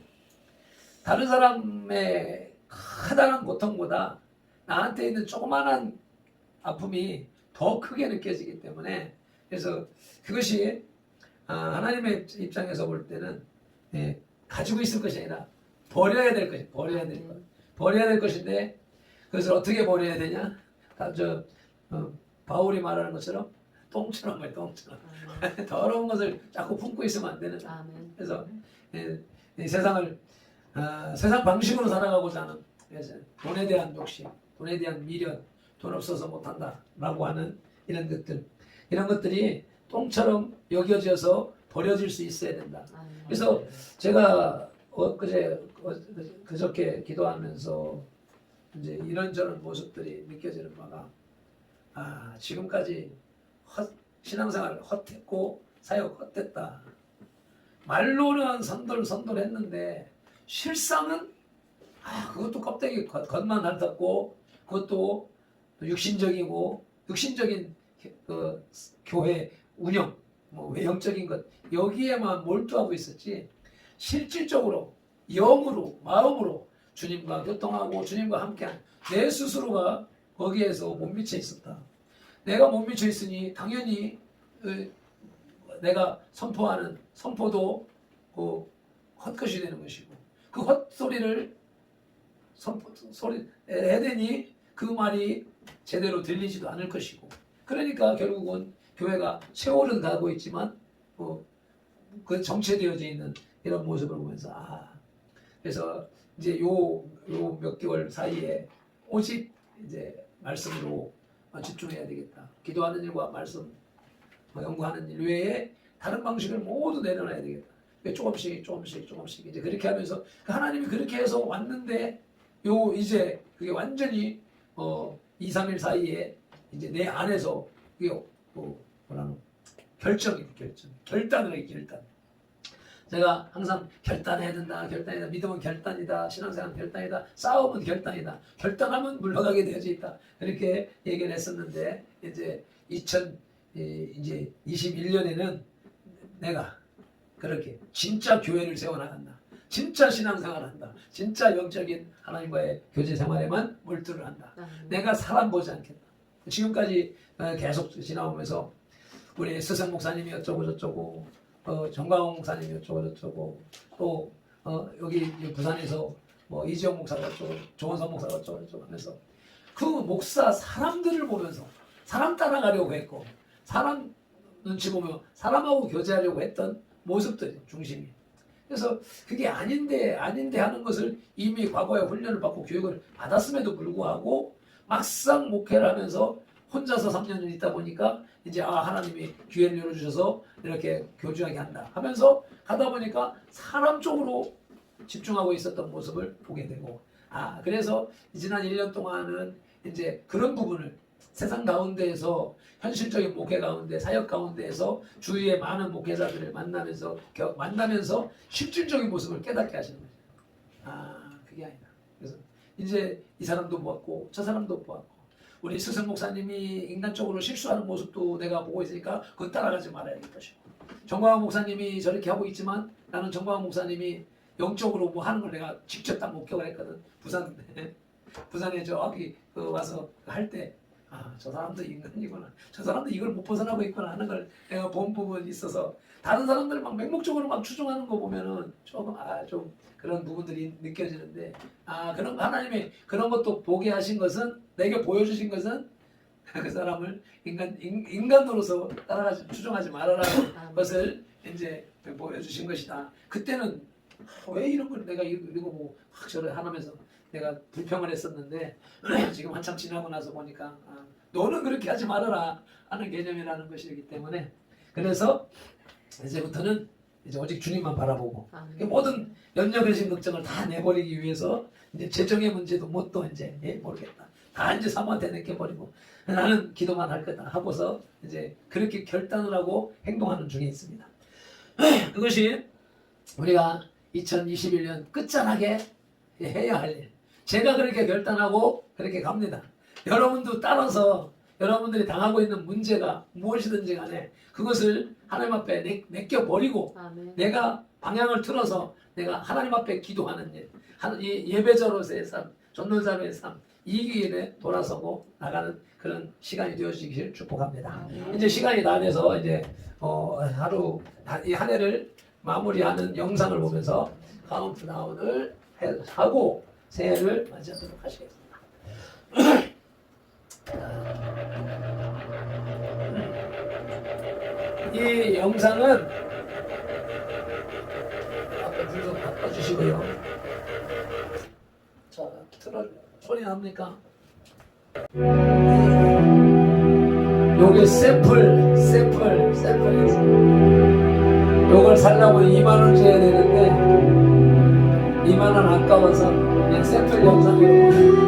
다른 사람의 커다란 고통보다 나한테 있는 조그마한 아픔이 더 크게 느껴지기 때문에 그래서 그것이 하나님의 입장에서 볼 때는 가지고 있을 것이 아니라 버려야 될 것인데 그것을 어떻게 버려야 되냐? 바울이 말하는 것처럼 똥처럼 말이야, 똥처럼. 더러운 것을 자꾸 품고 있으면 안 되는. 그래서 이 세상을 세상 방식으로 살아가고자 하는 돈에 대한 욕심, 돈에 대한 미련, 돈 없어서 못한다라고 하는 이런 것들이 똥처럼 여겨져서 버려질 수 있어야 된다. 그래서 제가 그저께 기도하면서 이제 이런저런 모습들이 느껴지는 바가 지금까지 신앙생활 헛했고 사역 헛했다. 말로는 선돌했는데 실상은 그것도 껍데기 겉만 핥았고 그것도 육신적인 그 교회 운영 외형적인 것 여기에만 몰두하고 있었지 실질적으로 영으로 마음으로 주님과 교통하고 주님과 함께한 내 스스로가 거기에서 못 미쳐 있었다. 내가 못 미쳐 있으니 당연히 내가 선포하는 선포도 그 헛것이 되는 것이고 그 헛소리를 소리 해대니 그 말이 제대로 들리지도 않을 것이고 그러니까 결국은 교회가 세월은 가고 있지만 그 정체되어져 있는 이런 모습을 보면서 그래서 이제 요 몇 개월 사이에 오직 이제 말씀으로 집중해야 되겠다. 기도하는 일과 말씀 연구하는 일 외에 다른 방식을 모두 내려놔야 되겠다. 조금씩 이제 그렇게 하면서 하나님이 그렇게 해서 왔는데 이제 그게 완전히 2, 3일 사이에 이제 내 안에서 그게 결단을 해. 제가 항상 결단해야 된다. 믿음은 결단이다. 신앙생활은 결단이다. 싸움은 결단이다. 결단하면 물러가게 되어져 있다. 그렇게 얘기를 했었는데 이제 2021년에는 내가 그렇게 진짜 교회를 세워나간다. 진짜 신앙생활을 한다. 진짜 영적인 하나님과의 교제 생활에만 몰두를 한다. 내가 사람 보지 않겠다. 지금까지 계속 지나오면서 우리 스승 목사님이 어쩌고 저쩌고 정광훈 목사님이 어쩌고 저쩌고 또 여기 부산에서 이지영 목사가 어쩌고 조원선 목사가 어쩌고 저쩌고 하면서 그 목사 사람들을 보면서 사람 따라가려고 했고 사람 눈치 보며 사람하고 교제하려고 했던 모습들이 중심이. 그래서 그게 아닌데 하는 것을 이미 과거에 훈련을 받고 교육을 받았음에도 불구하고 막상 목회를 하면서 혼자서 3년을 있다 보니까 이제 하나님이 기회를 열어주셔서 이렇게 교주하게 한다 하면서 가다 보니까 사람 쪽으로 집중하고 있었던 모습을 보게 되고, 그래서 지난 1년 동안은 이제 그런 부분을 세상 가운데에서 현실적인 목회 가운데 사역 가운데에서 주위의 많은 목회자들을 만나면서 실질적인 모습을 깨닫게 하시는 거죠. 그게 아니다. 그래서 이제 이 사람도 보았고 저 사람도 보았고 우리 스승 목사님이 인간적으로 실수하는 모습도 내가 보고 있으니까 그건 따라가지 말아야겠다 싶고, 정광훈 목사님이 저렇게 하고 있지만 나는 정광훈 목사님이 영적으로 뭐 하는 걸 내가 직접 딱 목격을 했거든. 부산에 저기 와서 할 때 저 사람도 인간이구나, 저 사람도 이걸 못 벗어나고 있구나 하는 걸 내가 본 부분이 있어서 다른 사람들 막 맹목적으로 막 추종하는 거 보면은 조금 좀 그런 부분들이 느껴지는데, 그런 하나님이 그런 것도 보게 하신 것은, 내게 보여주신 것은 그 사람을 인간으로서 따라가지 추종하지 말아라는 것을 이제 보여주신 것이다. 그때는 왜 이런 걸 내가 이거 보고 확 저를 하면서 내가 불평을 했었는데 지금 한참 지나고 나서 보니까 너는 그렇게 하지 말아라 하는 개념이라는 것이기 때문에, 그래서 이제부터는 이제 오직 주님만 바라보고 모든 염려근심 걱정을 다 내버리기 위해서 이제 재정의 문제도 뭐 또 이제 모르겠다 다 이제 사모한테 내켜버리고 나는 기도만 할 거다 하고서 이제 그렇게 결단을 하고 행동하는 중에 있습니다. 그것이 우리가 2021년 끝자락에 해야 할 일. 제가 그렇게 결단하고 그렇게 갑니다. 여러분도 따라서 여러분들이 당하고 있는 문제가 무엇이든지 간에 그것을 하나님 앞에 맡겨버리고 내가 방향을 틀어서 내가 하나님 앞에 기도하는 일, 예배자로서의 삶, 전도자로의 삶, 이 길에 돌아서고 나가는 그런 시간이 되어지길 축복합니다. 이제 시간이 다 돼서 이제 하루 이 한 해를 마무리하는 영상을 보면서 카운트다운을 하고 새해를 맞이하도록 하시겠습니다. 이 영상은 아까 불 좀 바꿔주시고요. 자, 소리 납니까? 요게 샘플 요걸 살려고 2만원 줘야 되는데 2만원 아까워서 그냥 샘플 영상으로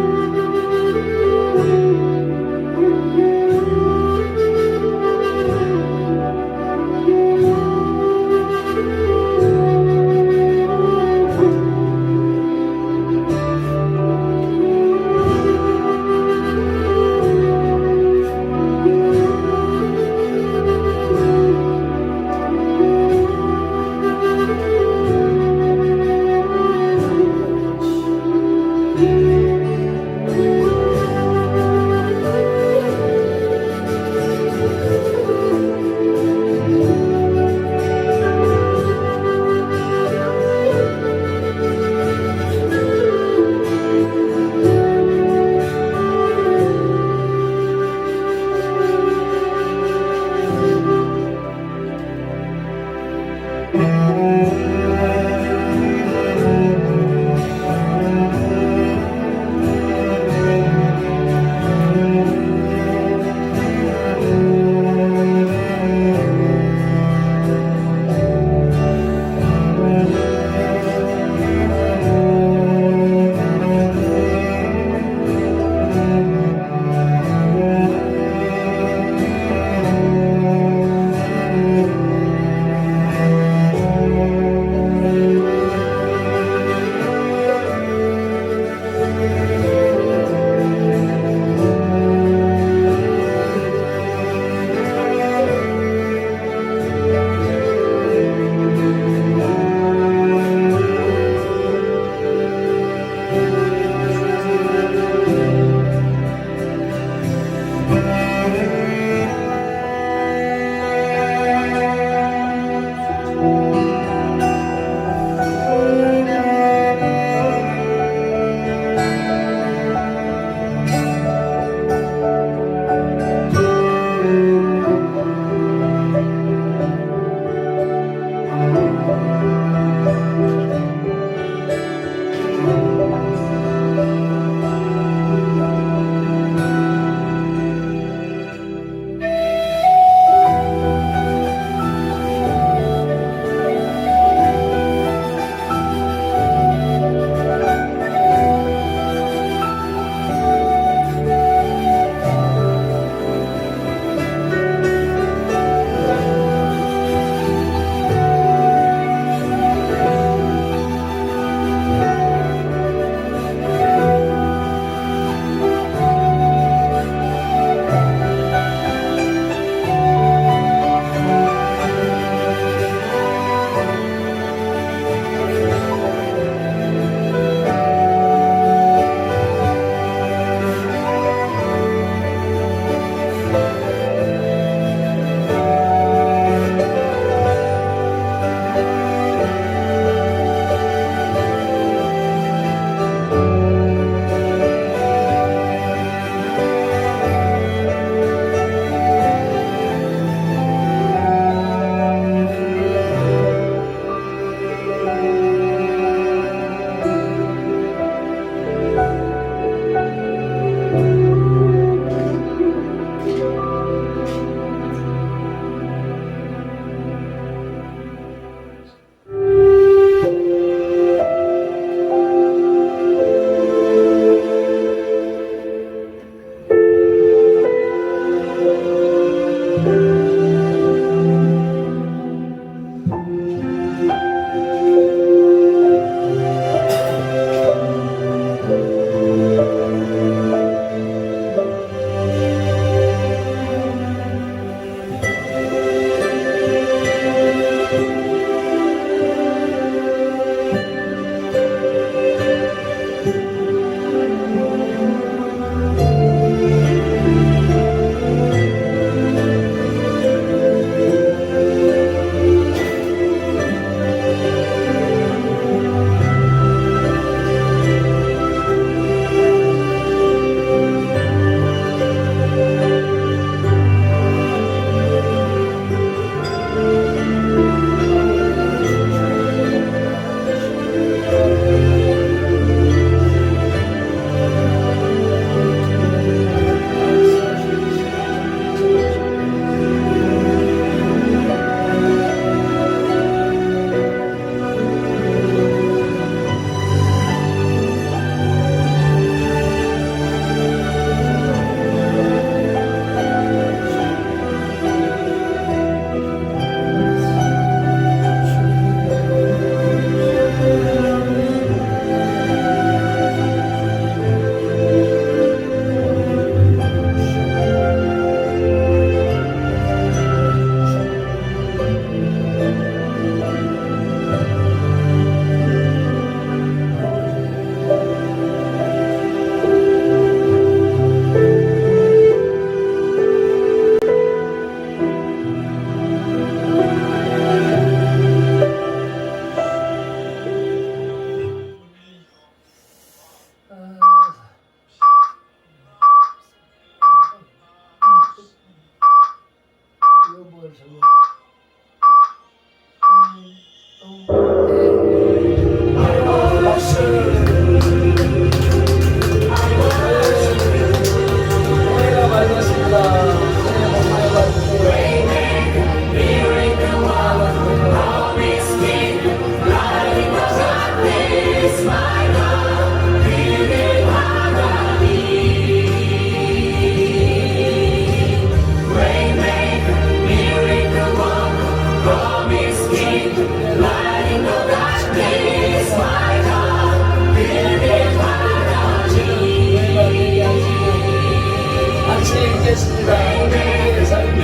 아침에 읽겠습니다. 우리의 삶이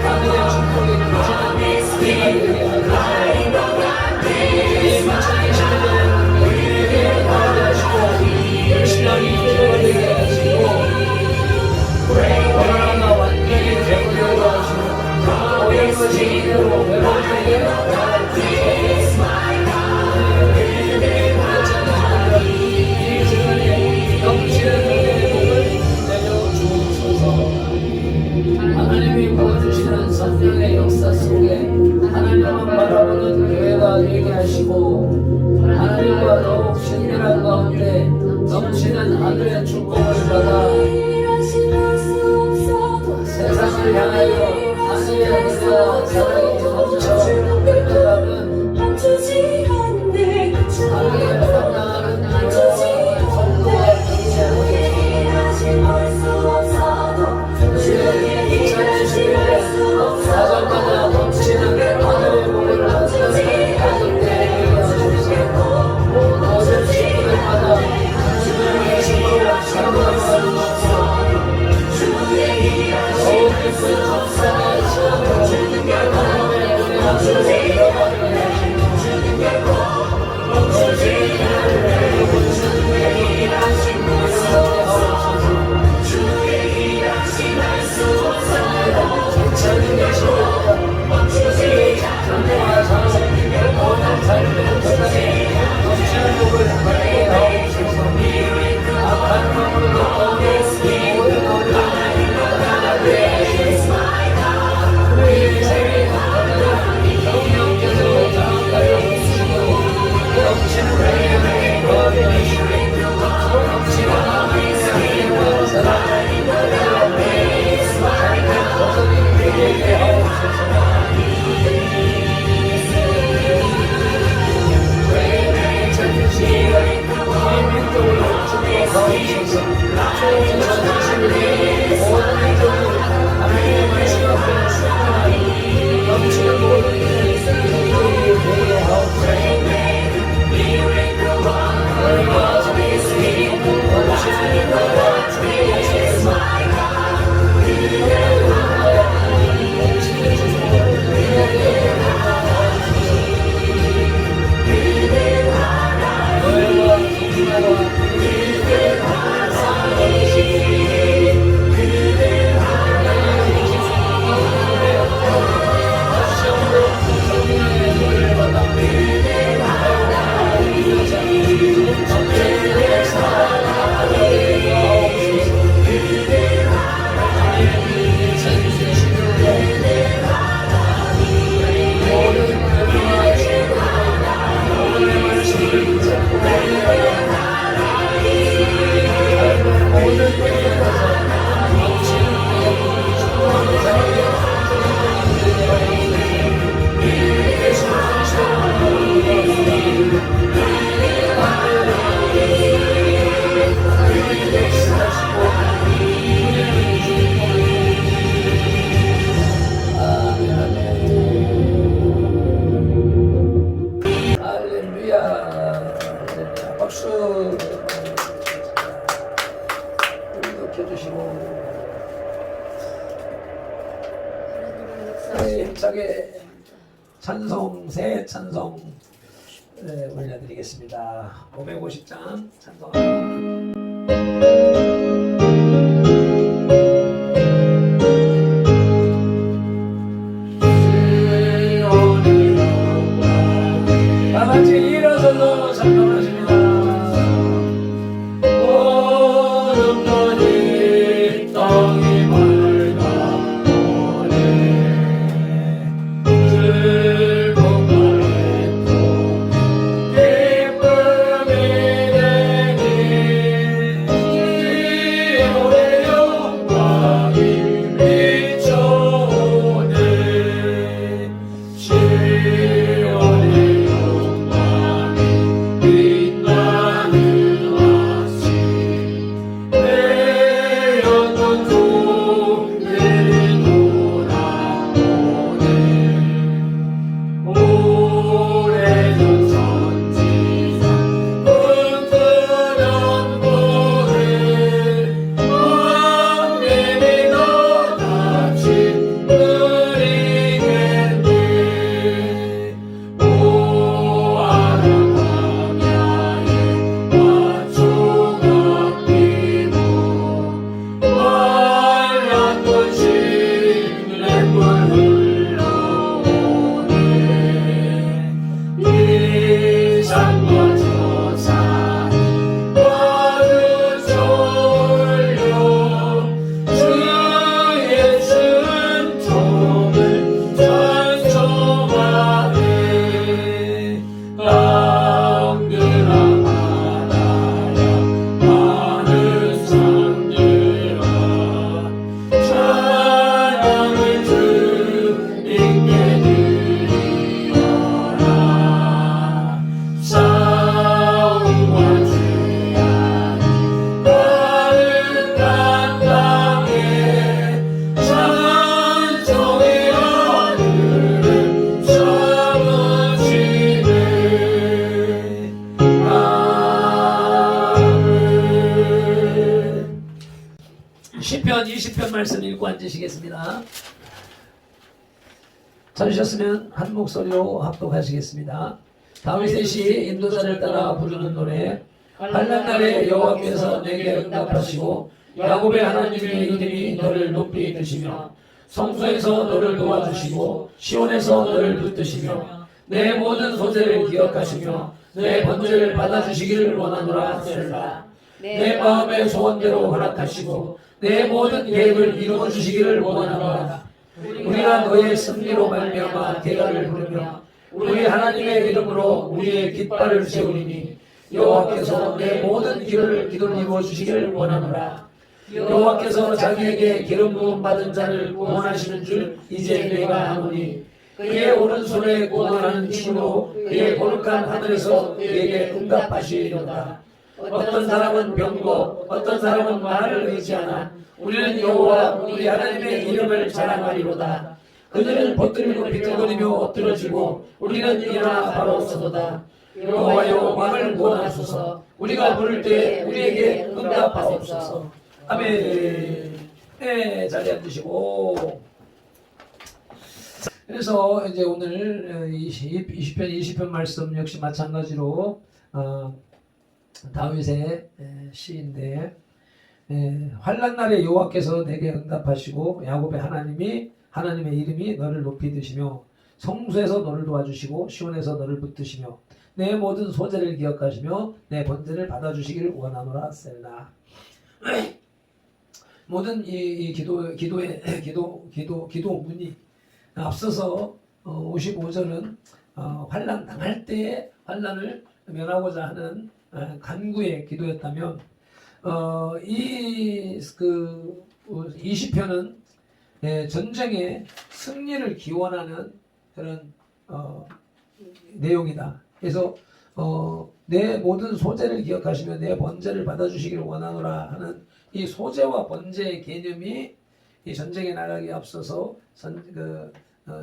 하늘의 축복이 넘치는 우리가 되게 하소서. 우리의 미천이신 우리에게 하게 하시고 신앙이 기도가 되게 하시고 코로나가 완전히 되버리게 하시고 모든 것이 이대로 회복되게 하시고 이 세상에 넘치는 은혜의 복을 내려주옵소서. 하나님이 부어주시는 성령의 역사 속에 하나님만 바라보는 교회가 되게 하시고 하나님과 더욱 친밀한 가운데 넘치는 하늘의 축복을 받아 세상을 향하여 하늘의 은혜와 사랑이 넘쳐 흘러가는 하늘의 감당하는 교회와 성도가 되게 가정마다 넘치는 하늘의 복을 받는 가정들에게 하소서. 모든 식구들마다 주님의 신부를 사랑하옵소서. 더욱 깊은 감사의 시간으로 하나님의 은혜 안으로 들어가게 하시고 힘차게 찬송 새 찬송 올려드리겠습니다. 550장 찬송합니다. 다같이 일어서서 찬송하십니다. 모든 것이 땅이 맑아오네. 슬픔 말했고 기쁨이 되니 시온의 영광이 비춰오네. 시온의 영광이 비춰오네. 20편 말씀 읽고 앉으시겠습니다. 찾으셨으면 한 목소리로 합독하시겠습니다. 다윗의 시 인도자를 따라 부르는 노래. 환난 날에 여호와께서 내게 응답하시고 야곱의 하나님의 이름이 너를 높이 드시며 성소에서 너를 도와주시고 시온에서 너를 붙드시며 내 모든 소재를 기억하시며 내 번제를 받아주시기를 원하노라 셀라. 내 마음의 소원대로 허락하시고 내 모든 계획을 이루어주시기를 원하노라. 우리가 너의 승리로 말미암아 대가를 부르며 우리 하나님의 이름으로 우리의 깃발을 세우리니 여호와께서 내 모든 기도를 이루어 주시기를 원하노라. 여호와께서 자기에게 기름 부음 받은 자를 구원하시는 줄 이제 내가 아노니 그의 오른손에 구원하는 힘으로 그의 거룩한 하늘에서 그에게 응답하시리로다. 어떤 사람은 병고 어떤 사람은 말을 의지하나 우리는 여호와 우리 하나님의 이름을 자랑하리로다. 그들은 벗들고 비틀거리며 엎드러지고 우리는 일어나 바로 서도다. 여호와여 왕을 구원하소서. 우리가 부를 때 우리에게 응답하옵소서. 아멘. 네, 자리 앉으시고. 그래서 이제 오늘 20편 말씀 역시 마찬가지로 다윗의 시인데 환난 날에 여호와께서 내게 응답하시고 야곱의 하나님의 이름이 너를 높이 드시며 성소에서 너를 도와주시고 시온에서 너를 붙드시며 내 모든 소재를 기억하시며 내 번제를 받아주시기를 원하노라 셀라. 모든 이 기도 문이 앞서서 55절은 환난 당할 때의 환난을 면하고자 하는 간구의 기도였다면 이 20편은 전쟁의 승리를 기원하는 그런 내용이다. 그래서 내 모든 소재를 기억하시며 내 번제를 받아주시기를 원하노라 하는 이 소재와 번제의 개념이 이 전쟁에 나가기 앞서서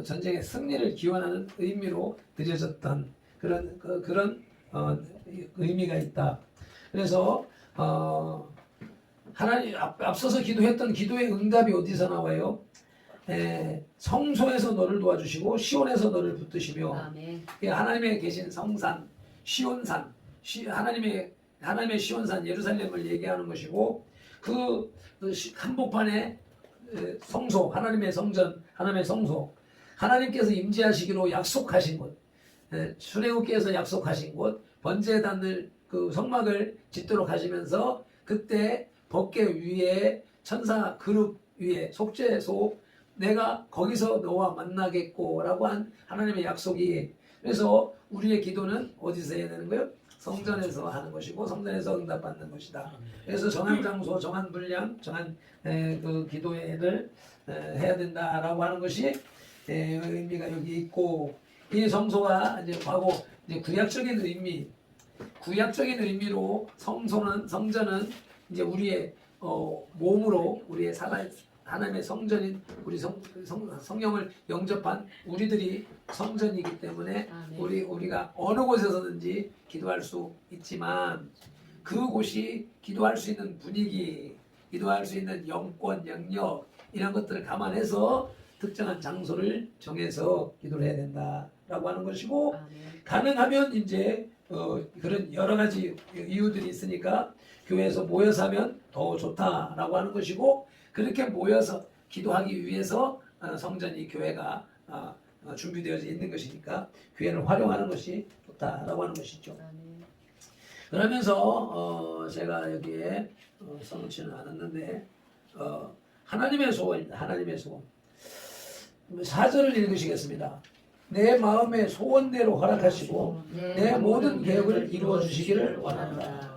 전쟁의 승리를 기원하는 의미로 드려졌던 그런 의미가 있다. 그래서 하나님 앞서서 기도했던 기도의 응답이 어디서 나와요? 성소에서 너를 도와주시고 시온에서 너를 붙드시며 아멘. 하나님의 계신 성산 시온산 하나님의 시온산 예루살렘을 얘기하는 것이고 그 한복판에 성소 하나님의 성전 하나님의 성소 하나님께서 임재하시기로 약속하신 곳 출애굽께서 약속하신 곳 번제단을 그 성막을 짓도록 하시면서 그때 법궤 위에 천사 그룹 위에 속죄소 내가 거기서 너와 만나겠고 라고 한 하나님의 약속이 그래서 우리의 기도는 어디서 해야 되는 거예요? 성전에서 하는 것이고 성전에서 응답받는 것이다. 그래서 정한 장소, 정한 분량, 정한 그 기도회를 해야 된다라고 하는 것이 의미가 여기 있고 이 성소가 이제 과거 이제 구약적인 의미로 성전은 이제 우리의 몸으로 우리의 하나님의 성전인 우리 성령을 영접한 우리들이 성전이기 때문에 우리가 어느 곳에서든지 기도할 수 있지만 그곳이 기도할 수 있는 분위기, 기도할 수 있는 영권, 영역 이런 것들을 감안해서 특정한 장소를 정해서 기도를 해야 된다라고 하는 것이고 가능하면 이제 그런 여러 가지 이유들이 있으니까 교회에서 모여서 하면 더 좋다라고 하는 것이고 그렇게 모여서 기도하기 위해서 성전이 교회가 준비되어져 있는 것이니까 교회를 활용하는 것이 좋다라고 하는 것이죠. 그러면서 제가 여기에 써놓지는 않았는데 하나님의 소원입니다. 하나님의 소원. 4절을 읽으시겠습니다. 내 마음의 소원대로 허락하시고 내 모든 계획을 이루어 주시기를 원한다.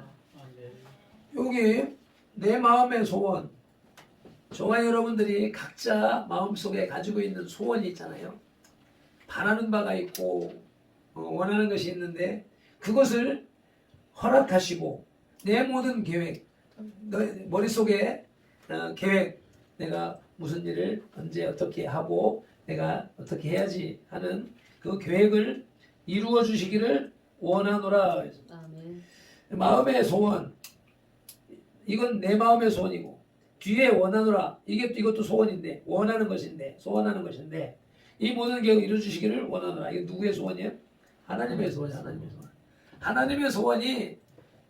여기 내 마음의 소원 저와 여러분들이 각자 마음속에 가지고 있는 소원이 있잖아요. 바라는 바가 있고 원하는 것이 있는데 그것을 허락하시고 내 모든 계획 머릿속에 계획 내가 무슨 일을 언제 어떻게 하고 내가 어떻게 해야지 하는 그 계획을 이루어 주시기를 원하노라. 아멘. 마음의 소원 이건 내 마음의 소원이고 뒤에 원하노라. 이것도 소원인데 원하는 것인데 소원하는 것인데 이 모든 계획을 이루어주시기를 원하노라. 이게 누구의 소원이에요? 하나님의 소원이에요. 하나님의 소원. 하나님의 소원이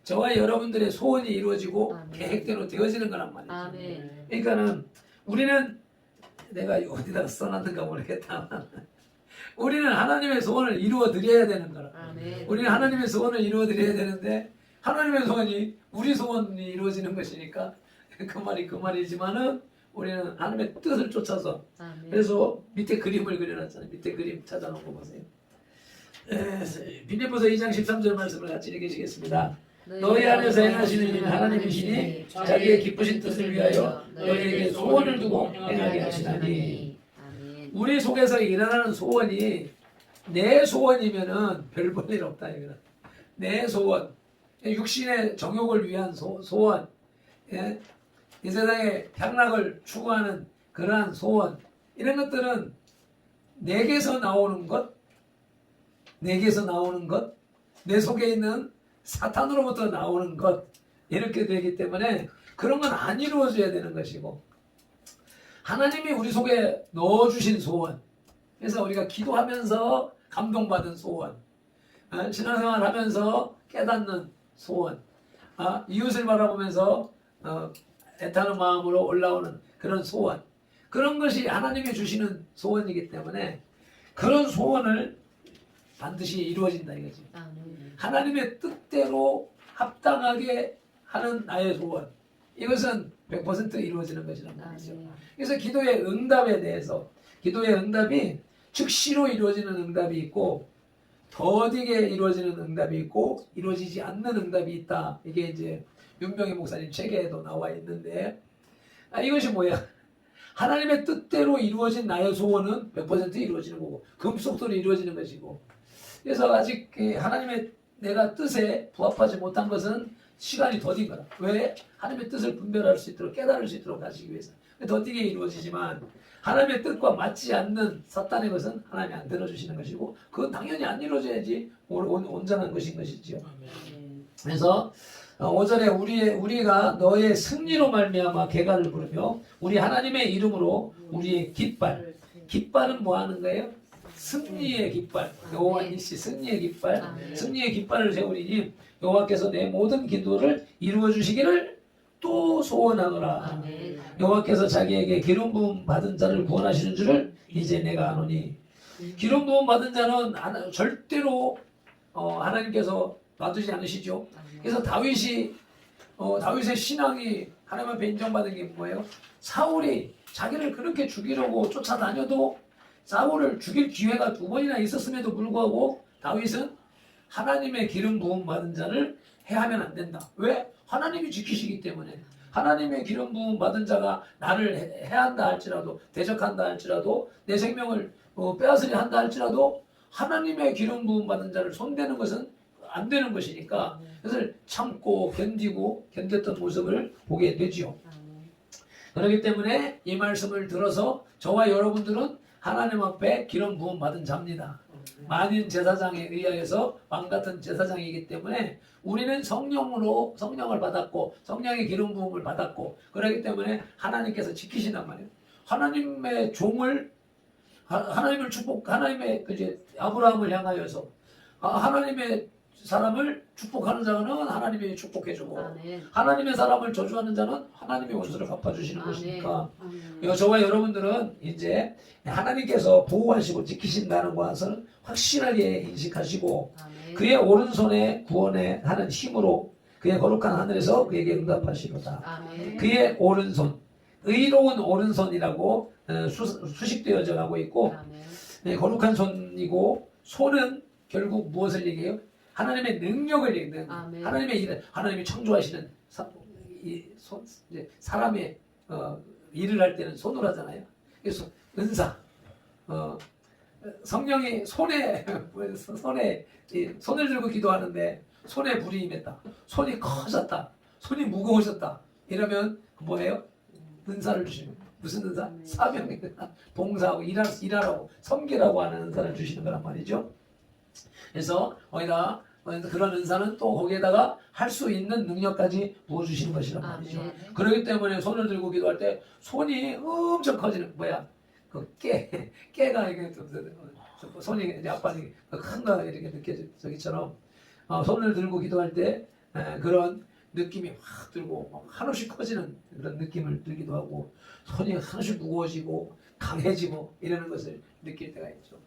저와 여러분들의 소원이 이루어지고 아멘. 계획대로 되어지는 거란 말이죠. 아멘. 그러니까는 우리는 내가 어디다가 써놨는가 모르겠다만 우리는 하나님의 소원을 이루어 드려야 되는 거라. 아멘. 우리는 하나님의 소원을 이루어 드려야 되는데 하나님의 소원이 우리 소원이 이루어지는 것이니까 그 말이지만은 우리는 하나님의 뜻을 쫓아서 아멘. 그래서 밑에 그림을 그려놨잖아요. 밑에 그림 찾아놓은 거 보세요. 빌립보서 2장 13절 말씀을 같이 읽으시겠습니다. 너희 안에서 행하시는 일은 하나님이시니 자기의 기쁘신 뜻을 위하여 너희에게 소원을 두고 행하게 하시나니. 아멘. 우리 속에서 일어나는 소원이 내 소원이면은 별 볼 일 없다 이거는. 내 소원, 육신의 정욕을 위한 소원, 예? 이 세상의 향락을 추구하는 그러한 소원, 이런 것들은 내게서 나오는 것, 내 속에 있는 사탄으로부터 나오는 것, 이렇게 되기 때문에 그런 건 안 이루어져야 되는 것이고, 하나님이 우리 속에 넣어주신 소원, 그래서 우리가 기도하면서 감동받은 소원, 신앙생활 하면서 깨닫는 소원, 이웃을 바라보면서 애타는 마음으로 올라오는 그런 소원, 그런 것이 하나님이 주시는 소원이기 때문에 그런 소원을 반드시 이루어진다 이거지. 아멘. 하나님의 뜻대로 합당하게 하는 나의 소원, 이것은 100% 이루어지는 것이란 말이죠. 아멘. 그래서 기도의 응답에 대해서, 기도의 응답이 즉시로 이루어지는 응답이 있고 더디게 이루어지는 응답이 있고 이루어지지 않는 응답이 있다. 이게 이제 윤병희 목사님 책에도 나와 있는데, 이것이 뭐야? 하나님의 뜻대로 이루어진 나의 소원은 100% 이루어지는 거고 금속도로 이루어지는 것이고, 그래서 아직 하나님의 내가 뜻에 부합하지 못한 것은 시간이 더딘 거다. 왜? 하나님의 뜻을 분별할 수 있도록 깨달을 수 있도록 하시기 위해서 더디게 이루어지지만, 하나님의 뜻과 맞지 않는 사탄의 것은 하나님이 안 들어주시는 것이고 그건 당연히 안 이루어져야지 온전한 것인 것이지요. 그래서 5절에 우리가 너의 승리로 말미암아 개가를 부르며 우리 하나님의 이름으로 우리의 깃발은 뭐 하는 거예요? 승리의 깃발, 여호와 니시 승리의 깃발, 승리의 깃발을 세우리니 여호와께서 내 모든 기도를 이루어 주시기를 또 소원하노라. 아멘. 여호와께서 자기에게 기름 부음 받은 자를 구원하시는 줄을 이제 내가 아노니. 기름 부음 받은 자는 절대로 하나님께서 놔두지 않으시죠. 그래서 다윗의 신앙이 하나님 앞에 인정받은 게 뭐예요? 사울이 자기를 그렇게 죽이려고 쫓아다녀도 사울을 죽일 기회가 2번이나 있었음에도 불구하고 다윗은 하나님의 기름 부음 받은 자를 해하면 안 된다. 왜? 하나님이 지키시기 때문에. 하나님의 기름 부음 받은 자가 나를 해한다 할지라도, 대적한다 할지라도, 내 생명을 빼앗으려 한다 할지라도 하나님의 기름 부음 받은 자를 손대는 것은 안 되는 것이니까 그것을 참고 견뎠던 모습을 보게 되지요. 그렇기 때문에 이 말씀을 들어서 저와 여러분들은 하나님 앞에 기름 부음 받은 자입니다. 만인 제사장에 의하여서 왕같은 제사장이기 때문에 우리는 성령을 받았고 성령의 기름 부음을 받았고, 그렇기 때문에 하나님께서 지키신단 말이에요. 하나님의 종을 하나님을 하나님의 그제 아브라함을 향하여서 하나님의 사람을 축복하는 자는 하나님이 축복해주고, 하나님의 사람을 저주하는 자는 하나님이 원수를 갚아주시는 것이니까 저와 여러분들은 이제 하나님께서 보호하시고 지키신다는 것을 확실하게 인식하시고 그의 오른손에 구원에 하는 힘으로 그의 거룩한 하늘에서 그에게 응답하시로다. 그의 오른손, 의로운 오른손이라고 수식되어져 가고 있고, 거룩한 손이고, 손은 결국 무엇을 얘기해요? 하나님의 능력을 얘기하는, 하나님의 일을, 하나님이 창조하시는 사람의 일을 할 때는 손으로 하잖아요. 그래서 은사, 성령이 손을 들고 기도하는데 손에 불이 임했다, 손이 커졌다, 손이 무거워졌다, 이러면 뭐예요? 은사를 주시는 거예요. 무슨 은사? 사명의 은사, 봉사하고 일하라고 섬기라고 하는 은사를 주시는 거란 말이죠. 그래서 거기다 그런 은사는 또 거기에다가 할 수 있는 능력까지 부어주시는 것이란 말이죠. 아멘. 그렇기 때문에 손을 들고 기도할 때 손이 엄청 커지는 깨가 이게 손이 이제 아빠니 큰가 이렇게 느껴질 저기처럼 손을 들고 기도할 때 그런 느낌이 확 들고 한없이 커지는 그런 느낌을 들기도 하고 손이 한없이 무거워지고 강해지고 이러는 것을 느낄 때가 있죠.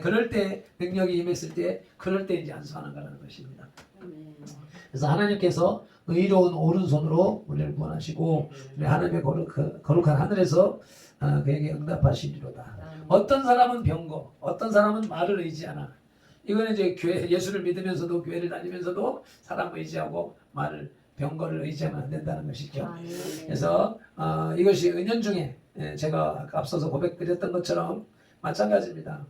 그럴 때 능력이 임했을 때 그럴 때 이제 안수하는 거라는 것입니다. 그래서 하나님께서 의로운 오른손으로 우리를 구원하시고 우리 하나님의 거룩한 하늘에서 그에게 응답하시리로다. 어떤 사람은 병거, 어떤 사람은 말을 의지하나. 이거는 이제 예수를 믿으면서도 교회를 다니면서도 사람 의지하고 병거를 의지하면 안 된다는 것이죠. 그래서 이것이 은연중에 제가 앞서서 고백드렸던 것처럼 마찬가지입니다.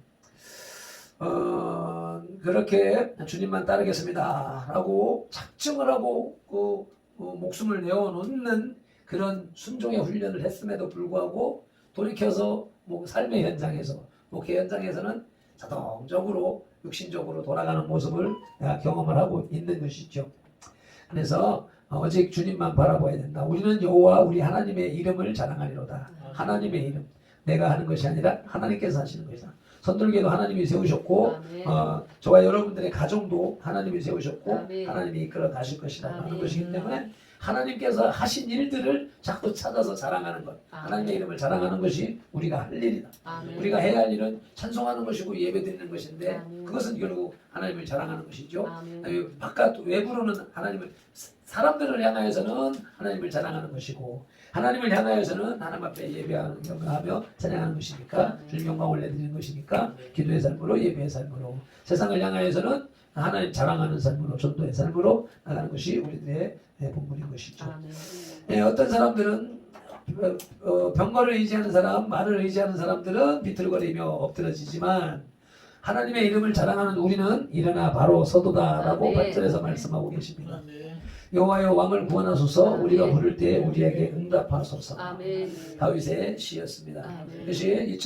그렇게 주님만 따르겠습니다 라고 작정을 하고 목숨을 내어놓는 그런 순종의 훈련을 했음에도 불구하고 돌이켜서 삶의 현장에서 목회 현장에서는 자동적으로 육신적으로 돌아가는 모습을 경험을 하고 있는 것이죠. 그래서 오직 주님만 바라봐야 된다. 우리는 여호와 우리 하나님의 이름을 자랑하리로다. 하나님의 이름, 내가 하는 것이 아니라 하나님께서 하시는 것이다. 선들계도 하나님이 세우셨고 저와 여러분들의 가정도 하나님이 세우셨고 하나님이 이끌어 가실 것이다 하는 것이기 때문에 하나님께서 하신 일들을 자꾸 찾아서 자랑하는 것, 하나님의 이름을 자랑하는 것이 우리가 할 일이다. 우리가 해야 할 일은 찬송하는 것이고 예배드리는 것인데 그것은 결국 하나님을 자랑하는 것이죠. 바깥 외부로는 하나님을, 사람들을 향하여서는 하나님을 자랑하는 것이고 하나님을 향하여서는 하나님 앞에 예배하는 경배하며 찬양하는 것이니까 주님 영광 올려드리는 것이니까 기도의 삶으로 예배의 삶으로 세상을 향하여서는 하나님 자랑하는 삶으로 전도의 삶으로 나가는 것이 우리들의 본분인 것이죠. 어떤 사람들은 병거를 의지하는 사람, 말을 의지하는 사람들은 비틀거리며 엎드러지지만 하나님의 이름을 자랑하는 우리는 일어나 바로 서도다라고 8절에서 말씀하고 계십니다. 여호와여 왕을 구원하소서. 우리가 부를 때 우리에게 응답하소서. 다윗의 시였습니다. 그것이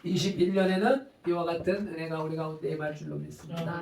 2021년에는 이와 같은 은혜가 우리 가운데 임할 줄로 믿습니다.